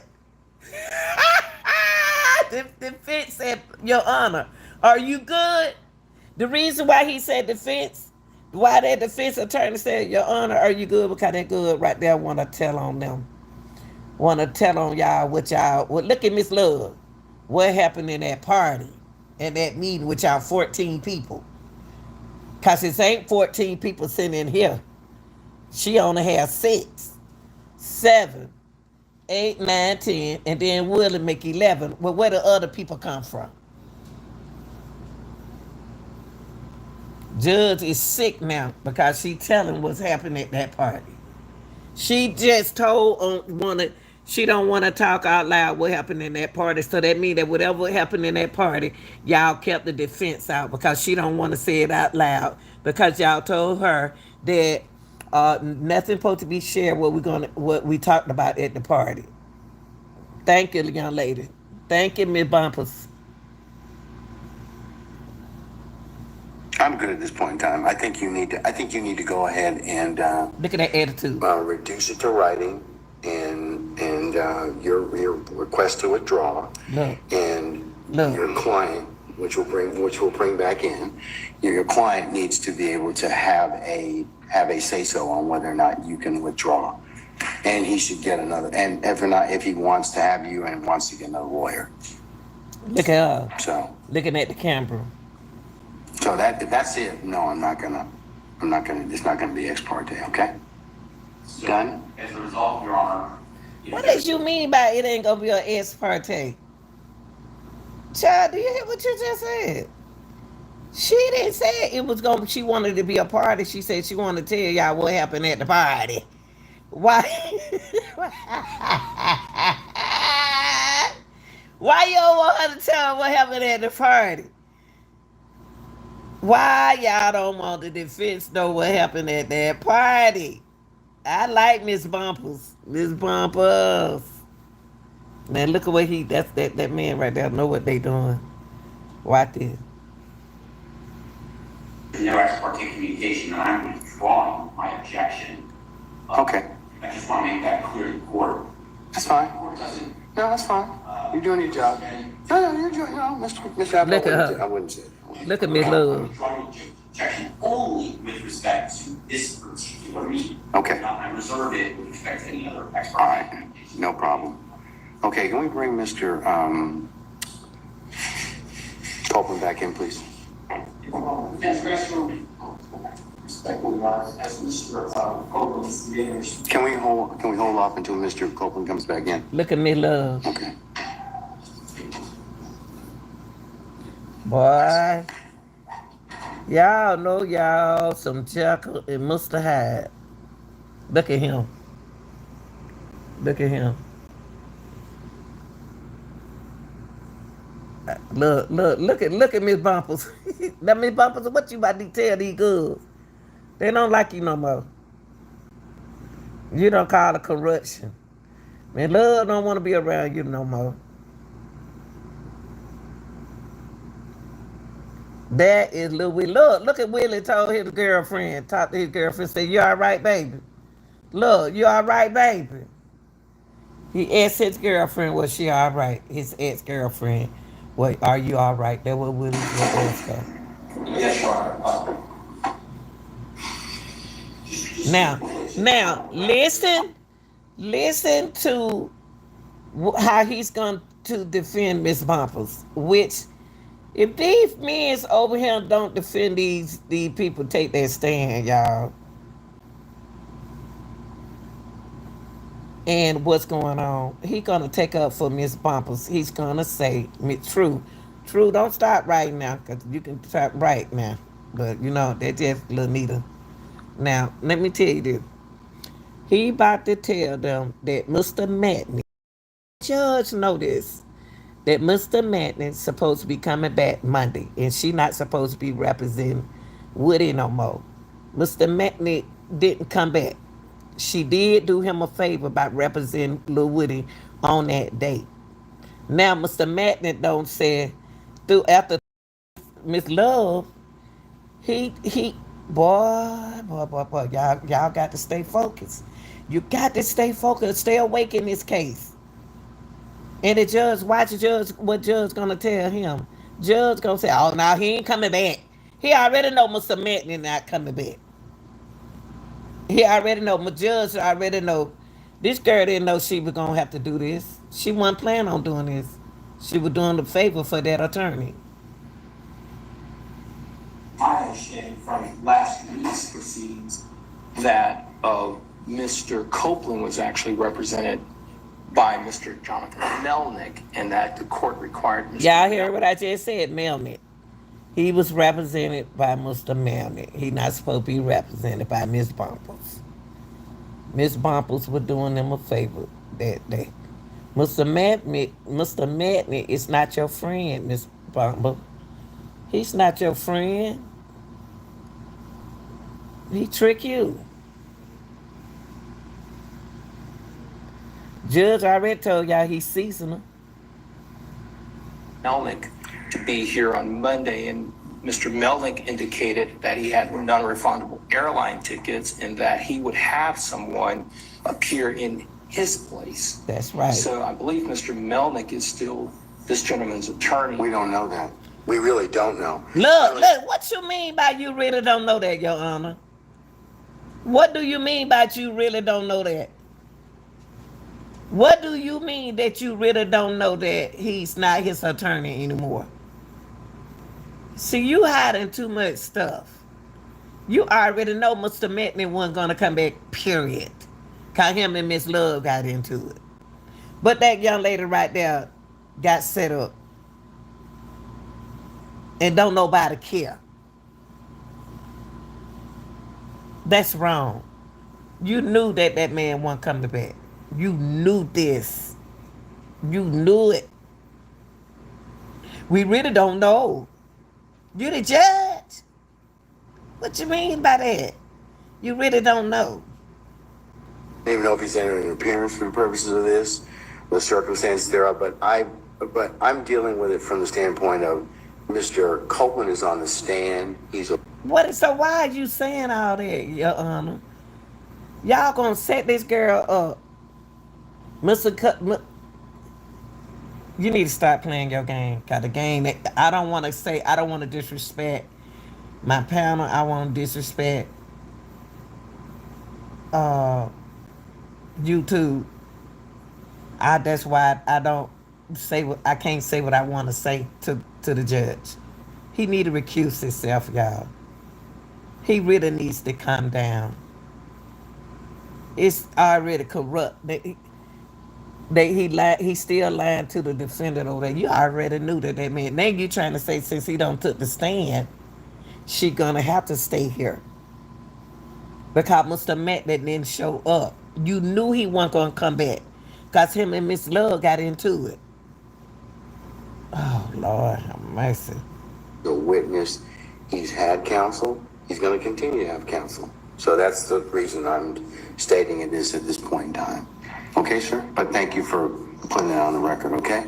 The defense said, Your Honor, are you good? The reason why he said defense, why that defense attorney said, Your Honor, are you good? Because that good right there want to tell on them. Want to tell on y'all what y'all, well, look at Miss Love. What happened in that party, in that meeting with y'all 14 people. Because it ain't 14 people sitting in here. She only has 6, 7, 8, 9, 10, and then Willie make 11. Well, where the other people come from? Judge is sick now because she telling what's happening at that party. She just told she don't want to talk out loud what happened in that party. So that means that whatever happened in that party, y'all kept the defense out because she don't want to say it out loud because y'all told her that nothing supposed to be shared what we talked about at the party. Thank you, young lady. Thank you, Miss Bumpers. I'm good at this point in time. I think you need to go ahead and Look at that attitude. reduce it to writing and your request to withdraw Look. and Look. your client, which will bring back in, your client needs to be able to have a say so on whether or not you can withdraw, and he should get another. And if he wants to have you and wants to get another lawyer. Look at her. So Looking at the camera. so that's it. No, I'm not gonna. It's not gonna be ex parte. Okay. So, Done? as a result, Your Honor. What did you mean by it ain't gonna be an ex parte? Child, do you hear what you just said? She didn't say it was gonna. She wanted to be a party. She said she wanted to tell y'all what happened at the party. Why? Why you don't want her to tell her what happened at the party? Why y'all don't want the defense know what happened at that party? I like Miss Bumpers. Miss Bumpers. Man, look at what that man right there know what they doing. Watch this. No ex parte communication, and I'm withdrawing my objection. Okay. I just want to make that clear to the court. That's fine. The court doesn't. No, that's fine. You're doing your job. No, you're doing. No, Mr. Apple, Look at her. I wouldn't say that. Look at Miss Love. Withdrawing objection only with respect to this particular meeting. Okay. I reserve it with respect to any other ex All parte. right. No problem. Okay, can we bring Mr. Copeland back in, please? Yes, restroom. Respectfully, as Mr. Copeland's being. Can we hold off until Mr. Copeland comes back in? Look at Miss Love. Okay. Boy. Y'all know y'all some Jekyll and Mr. Hyde. Look at him. Look at him. Look at Miss Bumpers. Now Miss Bumpers, what you about to tell these girls? They don't like you no more. You don't call it corruption. Man, love don't want to be around you no more. That is Lil Willie. Look at Willie told his girlfriend, talked to his girlfriend, said, You all right, baby? Look, you all right, baby? He asked his girlfriend, was she all right? His ex-girlfriend, well, are you all right? That was Willie's asked her. Yes, Your Honor. Now, listen to how he's going to defend Miss Bumpers, which, if these men over here don't defend these people, take their stand, y'all. And what's going on? He gonna take up for Miss Bumpers. He's gonna say, True, don't stop right now, because you can stop right now. But, that's just Lil Nita. Now, let me tell you this. He about to tell them that Mr. Matney, judge know this, that Mr. Madden's supposed to be coming back Monday, and she not supposed to be representing Woody no more. Mr. Madden didn't come back. She did do him a favor by representing Lil Woody on that date. Now Mr. Madden don't say through after Miss Love, he boy, y'all got to stay focused. You got to stay focused, stay awake in this case. And the judge, watch the judge, what judge gonna tell him. Judge gonna say, oh, now he ain't coming back. He already know Mr. Manton not coming back. He already know, my judge already know. This girl didn't know she was gonna have to do this. She wasn't planning on doing this. She was doing the favor for that attorney. I understand from last week's proceedings that Mr. Copeland was actually represented by Mr. Jonathan Melnick, and that the court required Mr. Y'all hear what I just said, Melnick. He was represented by Mr. Melnick. He not supposed to be represented by Miss Bumpers. Miss Bumpers was doing them a favor that day. Mr. Madney is not your friend, Miss Bumper. He's not your friend. He trick you. Judge already told y'all he's seasonal. Melnick to be here on Monday, and Mr. Melnick indicated that he had non-refundable airline tickets and that he would have someone appear in his place. That's right. So I believe Mr. Melnick is still this gentleman's attorney. We don't know that. We really don't know. Look, what you mean by you really don't know that, Your Honor? What do you mean by you really don't know that? What do you mean that you really don't know that he's not his attorney anymore? See, you hiding too much stuff. You already know Mr. Metney wasn't gonna come back, period. Cause him and Miss Love got into it. But that young lady right there got set up. And don't nobody care. That's wrong. You knew that that man wasn't coming back. You knew this. You knew it. We really don't know. You the judge. What you mean by that? You really don't know. I don't even know if he's entering an appearance for the purposes of this, the circumstances thereof, but I'm dealing with it from the standpoint of Mr. Copeland is on the stand. So why are you saying all that, Your Honor? Y'all gonna set this girl up. You need to stop playing your game. Cause the game that I don't want to disrespect my panel. I want to disrespect YouTube. That's why I don't say what I can't say what I want to say to the judge. He need to recuse himself, y'all. He really needs to calm down. It's already corrupt. He still lying to the defendant over there. You already knew that man. Now you trying to say since he don't took the stand, she gonna have to stay here. Because Mr. Matt that didn't show up. You knew he wasn't gonna come back. Because him and Miss Love got into it. Oh, Lord have mercy. The witness, he's had counsel. He's going to continue to have counsel. So that's the reason I'm stating it is at this point in time. Okay, sir? But thank you for putting that on the record, okay?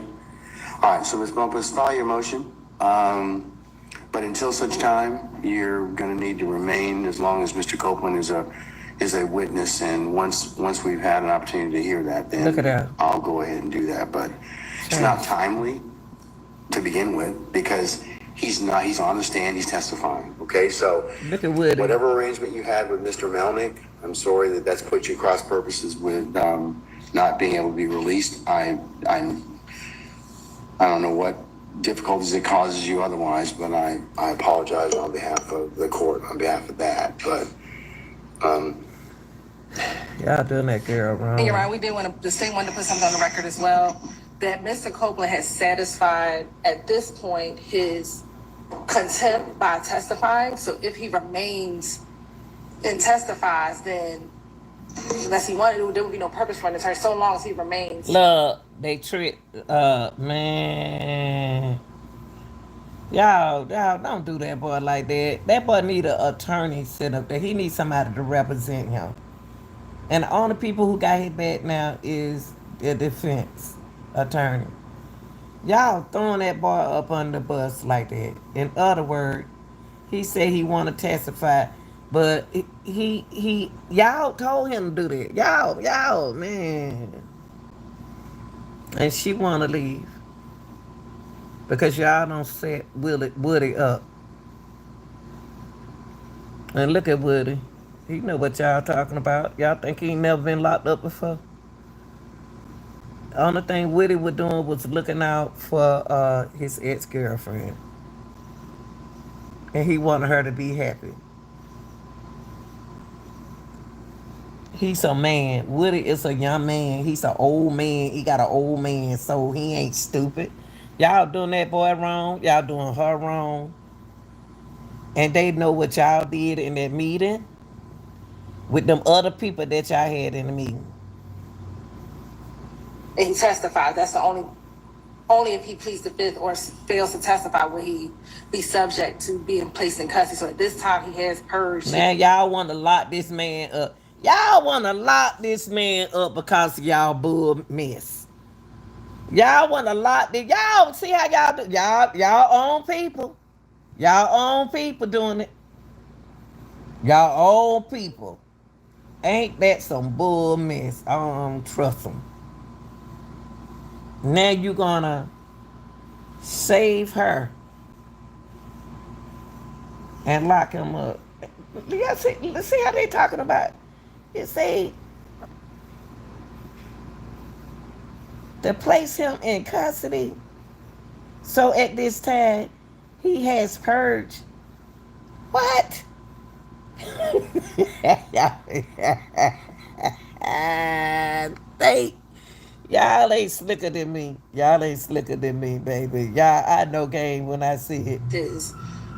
All right, so Ms. Bumpus, follow your motion. But until such time, you're going to need to remain as long as Mr. Copeland is a witness. And once we've had an opportunity to hear that, then Look at that. I'll go ahead and do that. But it's not timely to begin with because he's on the stand, he's testifying. Okay, so Look at Woody. whatever arrangement you had with Mr. Melnick, I'm sorry that that's put you cross purposes with not being able to be released. I don't know what difficulties it causes you otherwise, but I apologize on behalf of the court, on behalf of that. But Y'all doing that girl wrong. You're right. We did want to, the state wanted to put something on the record as well, that Mr. Copeland has satisfied at this point his contempt by testifying. So if he remains and testifies, then unless he wanted to, there would be no purpose for an attorney so long as he remains. Look, They trick, man. Y'all don't do that boy like that. That boy need an attorney set up there. He needs somebody to represent him. And the only people who got his back now is the defense attorney. Y'all throwing that boy up on the bus like that. In other words, he said he want to testify, but y'all told him to do that. Y'all, man. And she want to leave because y'all don't set Woody up. And look at Woody. He know what y'all talking about. Y'all think he ain't never been locked up before? The only thing Woody was doing was looking out for his ex-girlfriend. And he wanted her to be happy. He's a man. Woody is a young man. He's an old man. He got an old man, so he ain't stupid. Y'all doing that boy wrong. Y'all doing her wrong. And they know what y'all did in that meeting with them other people that y'all had in the meeting. And he testified. That's the only if he pleads the fifth or fails to testify will he be subject to being placed in custody. So at this time he has purged. Now y'all want to lock this man up. Y'all want to lock this man up because y'all bull mess. Y'all want to lock this. Y'all see how y'all do. Y'all own people. Y'all own people doing it. Y'all own people. Ain't that some bull mess? I don't trust them. Now you gonna save her and lock him up. Let's see how they talking about it. You see, to place him in custody. So at this time, he has purged. What? they, y'all ain't slicker than me. Y'all ain't slicker than me, baby. Y'all, I know game when I see it.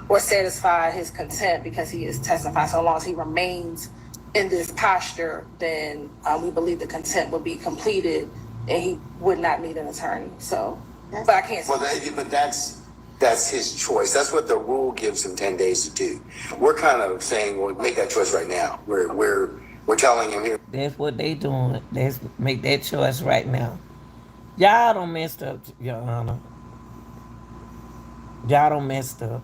Or satisfy his contempt because he is testifying. So long as he remains in this posture, then we believe the contempt will be completed and he would not need an attorney. So, but I can't. Well, but that's his choice. That's what the rule gives him 10 days to do. We're kind of saying, well, make that choice right now. We're telling him here. That's what they doing. Let's make that choice right now. Y'all don't messed up, Your Honor. Y'all don't messed up.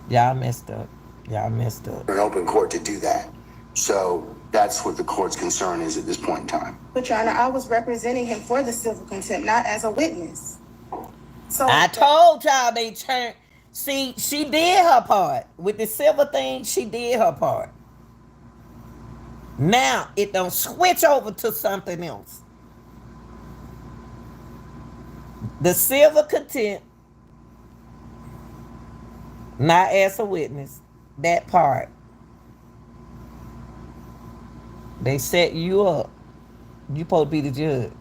Y'all messed up. Y'all messed up. An open court to do that. So that's what the court's concern is at this point in time. But Your Honor, I was representing him for the civil contempt, not as a witness. So I told y'all they turned. See, she did her part. With the civil thing, she did her part. Now, it don't switch over to something else. The civil contempt, not as a witness, that part. They set you up. You supposed to be the judge.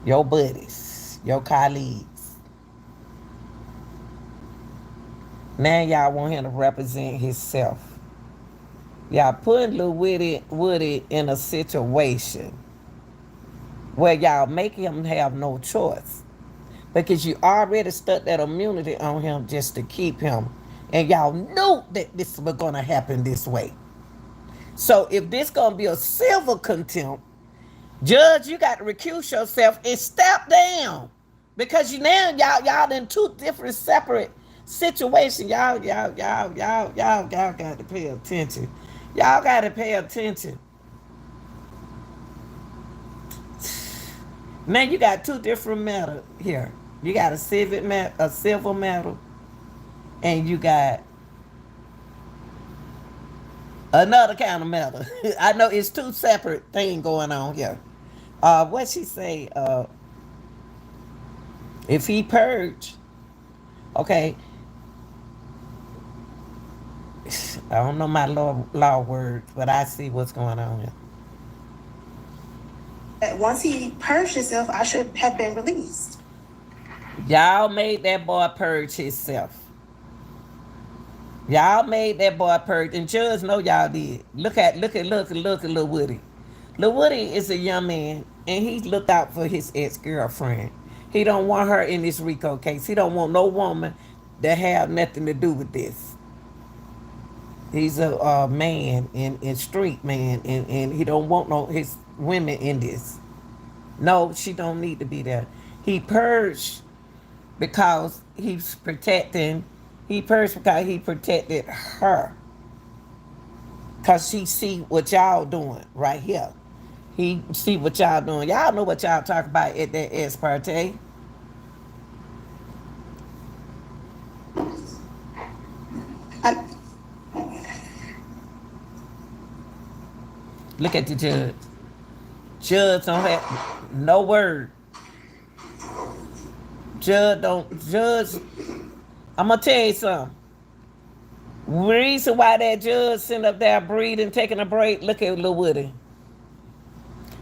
Your buddies, your colleagues. Now y'all want him to represent himself. Y'all putting Lil Woody in a situation where y'all make him have no choice. Because you already stuck that immunity on him just to keep him. And y'all knew that this was going to happen this way. So if this going to be a civil contempt, judge, you got to recuse yourself and step down. Because y'all in two different separate situations. Y'all got to pay attention. Y'all got to pay attention. Now you got two different matters here. You got a civil matter, and you got another kind of matter. I know it's two separate things going on here. What she say? If he purged, okay. I don't know my law words, but I see what's going on here. once he purged himself, I should have been released. Y'all made that boy purge himself. Y'all made that boy purge, and judge know y'all did. Look at Lil Woody. Lil Woody is a young man. and he looked out for his ex-girlfriend. He don't want her in this RICO case. He don't want no woman that have nothing to do with this. He's a man and street man, and he don't want no his women in this. No, she don't need to be there. He purged because he's protecting. He purged because he protected her. Cause she see what y'all doing right here. He see what y'all doing. Y'all know what y'all talk about at that ex parte. I, Look at the judge. Judge don't have no word. Judge don't judge. I'm gonna tell you something. Reason why that judge sitting up there breathing, taking a break. Look at Lil Woody.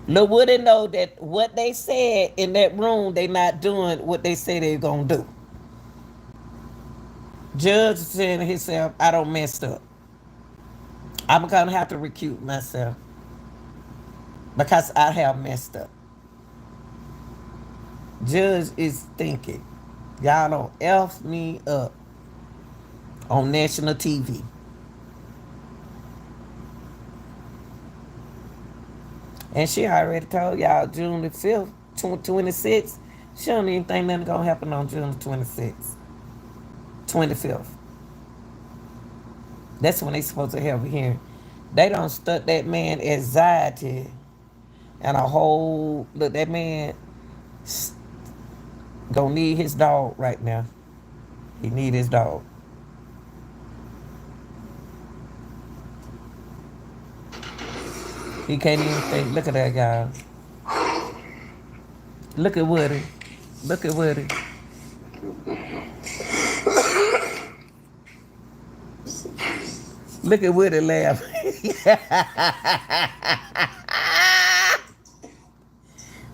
Lil Woody know that what they said in that room, they not doing what they say they gonna do. Judge saying to himself, I don't messed up. I'm gonna have to recuse myself because I have messed up. Judge is thinking, y'all don't F me up on national TV. And she already told y'all June the 5th, 26th. She don't even think nothing gonna happen on June the 26th, 25th. That's when they supposed to have a hearing. They don't stuck that man anxiety and a whole look. That man gonna need his dog right now. He need his dog. He can't even think. Look at that guy. Look at Woody. Look at Woody. Look at Woody laughing.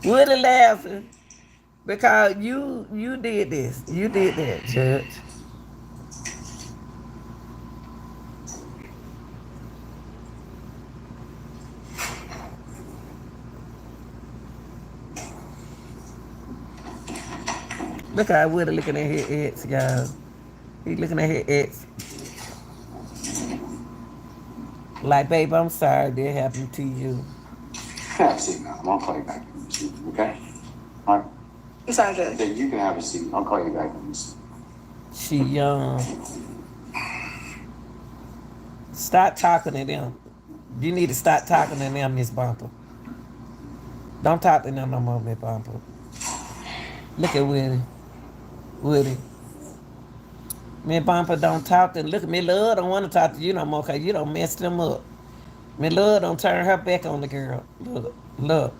Woody laughing because you did this. You did that, Judge. Look how Woody looking at his ex, y'all. He looking at his ex. Like, babe, I'm sorry that happened to you. Have a seat now. I'll call you back. Okay? All right. I'm sorry, Judge. Then you can have a seat. I'll call you back. She young. Stop talking to them. You need to stop talking to them, Miss Bumper. Don't talk to them no more, Miss Bumper. Look at Woody. Woody. Miss Bumper don't talk to. Look at me, love don't want to talk to you no more because you don't mess them up. Me love don't turn her back on the girl. Look, look.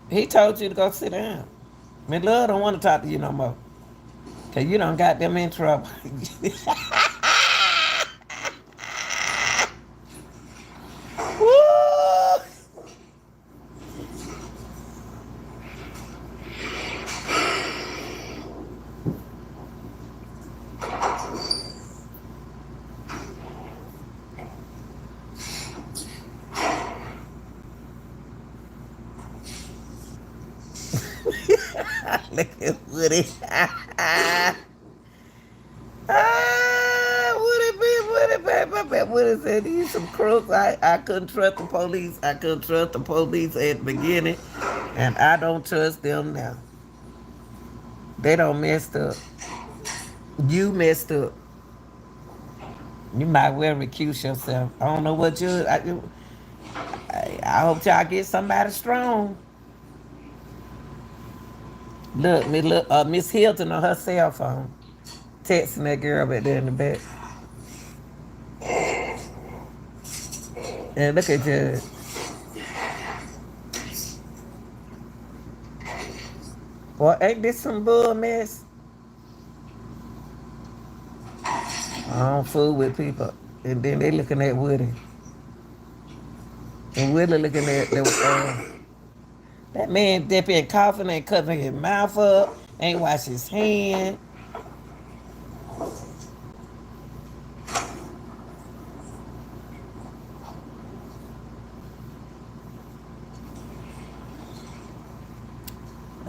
He told you to go sit down. Me love don't want to talk to you no more. Cause you done got them in trouble. Woo! Look at Woody. Woody said these some crooks. I couldn't trust the police. I couldn't trust the police at the beginning. And I don't trust them now. They don't messed up. You messed up. You might well recuse yourself. I don't know what you. I hope y'all get somebody strong. Look, Miss Hilton on her cell phone, texting that girl back there in the back. And look at you. Boy, ain't this some bull mess? I don't fool with people. And then they looking at Woody. And Woody looking at that man that been coughing and covering his mouth up, ain't wash his hand.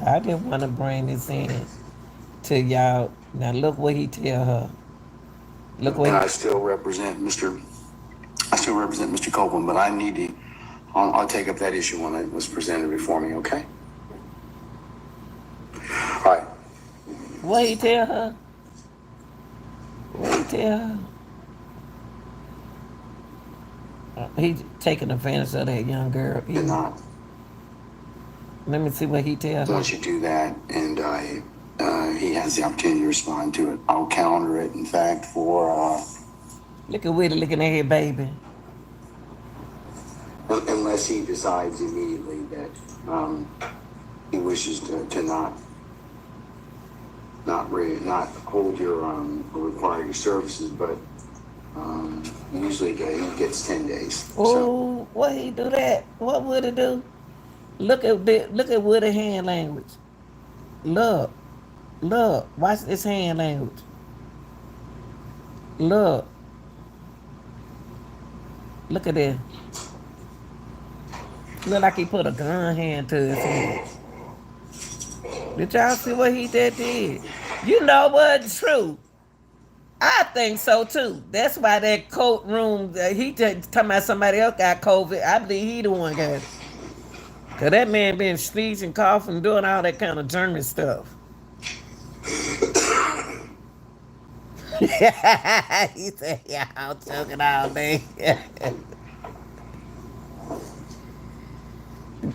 I just want to bring this in to y'all. Now look what he tell her. Look what And he, I still represent Mr. Copeland, but I need to, I'll take up that issue when it was presented before me, okay? All right. what he tell her. What he tell her. He taking advantage of that young girl. Did not. Let me see what he tell her. Once you do that, and he has the opportunity to respond to it, I'll counter it, in fact, for, Look at Willie looking at his baby. unless he decides immediately that he wishes to not hold your or require your services, but usually he gets 10 days. Oh, what he do that? What would he do? Look at Woody hand language. Look, watch this hand language. Look at that. Look like he put a gun hand to his head. Did y'all see what he did? You know what? True. I think so too. That's why that coat room, he just talking about somebody else got COVID. I believe he the one got it. Cause that man been sneezing, coughing, doing all that kind of German stuff. He said, "Yeah, I'm choking all day."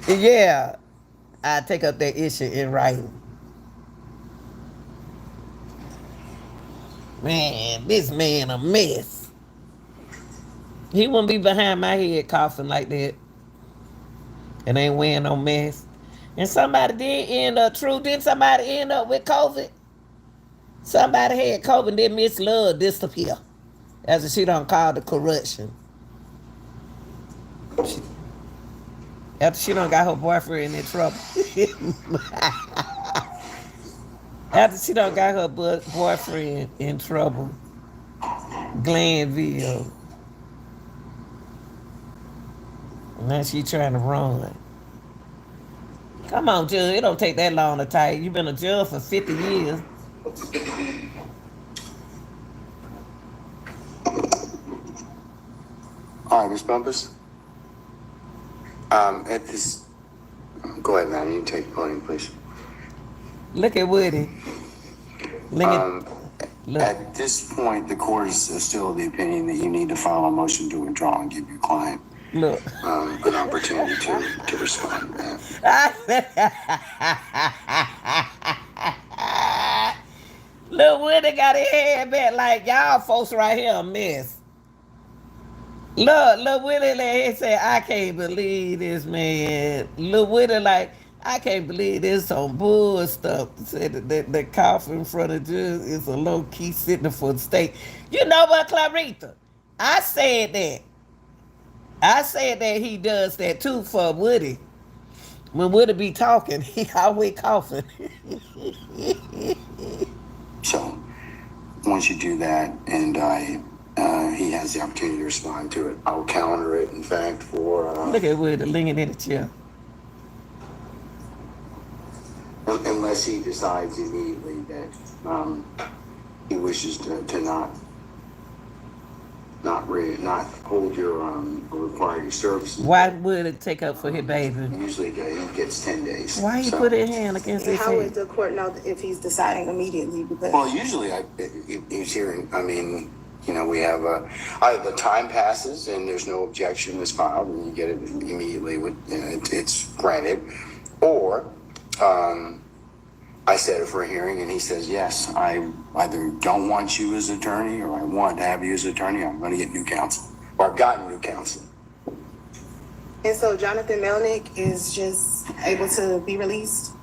Yeah, I take up that issue in writing. Man, this man a mess. He wouldn't be behind my head coughing like that. And ain't wearing no mask. And somebody did end up, true, didn't somebody end up with COVID? Somebody had COVID, then Miss Love disappear. As she done called the corruption. After she done got her boyfriend in trouble. After she done got her boyfriend in trouble. Glanville. Now she trying to run. Come on, Judge. It don't take that long to type. You been a judge for 50 years. All right, Ms. Bumpus. At this, go ahead, man. You can take the podium, please. Look at Woody. Look. At this point, the court is still of the opinion that you need to file a motion to withdraw and give your client Look. an opportunity to respond. Look, Woody got his head back like y'all folks right here a mess. Look, Willie like, he said, I can't believe this, man. Look, Willie like, I can't believe this some bull stuff. Said the cough in front of judge is a low key sitting for the state. You know what, Clarita? I said that he does that too for Woody. When Woody be talking, he always coughing. So, once you do that, and he has the opportunity to respond to it, I'll counter it, in fact, for... Look at Woody leaning in the chair. Unless he decides immediately that he wishes to not hold your or require your services. Why would it take up for his baby? Usually he gets 10 days. Why he put his hand against his How head? would the court know if he's deciding immediately? Because Well, usually he's hearing, I mean, we have either the time passes and there's no objection is filed and you get it immediately it's granted, or I set it for a hearing and he says, yes, I either don't want you as attorney or I want to have you as attorney. I'm going to get new counsel, or I've gotten new counsel. and so Jonathan Melnick is just able to be released.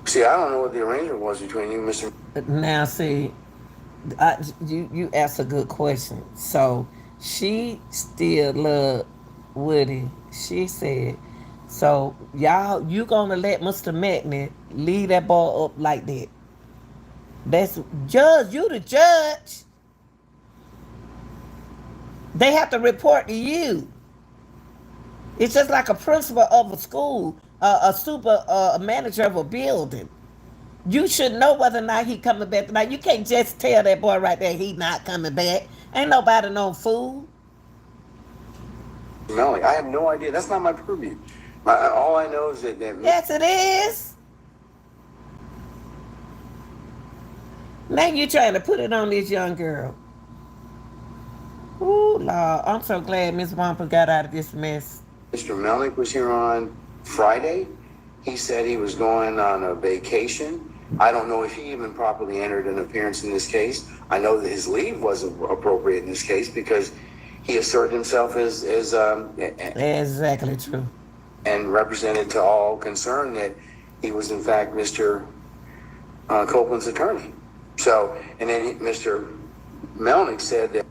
See, I don't know what the arrangement was between you, Mr. Now, see, you asked a good question. So she still loved Woody. She said, so y'all, you gonna let Mr. Metney leave that ball up like that? That's judge. You the judge. They have to report to you. It's just like a principal of a school. a manager of a building. You should know whether or not he coming back tonight. You can't just tell that boy right there he not coming back. Ain't nobody no fool. Melanie, I have no idea. That's not my purview. All I know is that Yes, it is. Now you trying to put it on this young girl. Ooh, Lord, I'm so glad Miss Wampa got out of this mess. Mr. Melnick was here on Friday. He said he was going on a vacation. I don't know if he even properly entered an appearance in this case. I know that his leave wasn't appropriate in this case because he asserted himself as Exactly true. and represented to all concerned that he was in fact Mr. Copeland's attorney. So, and then Mr. Melnick said that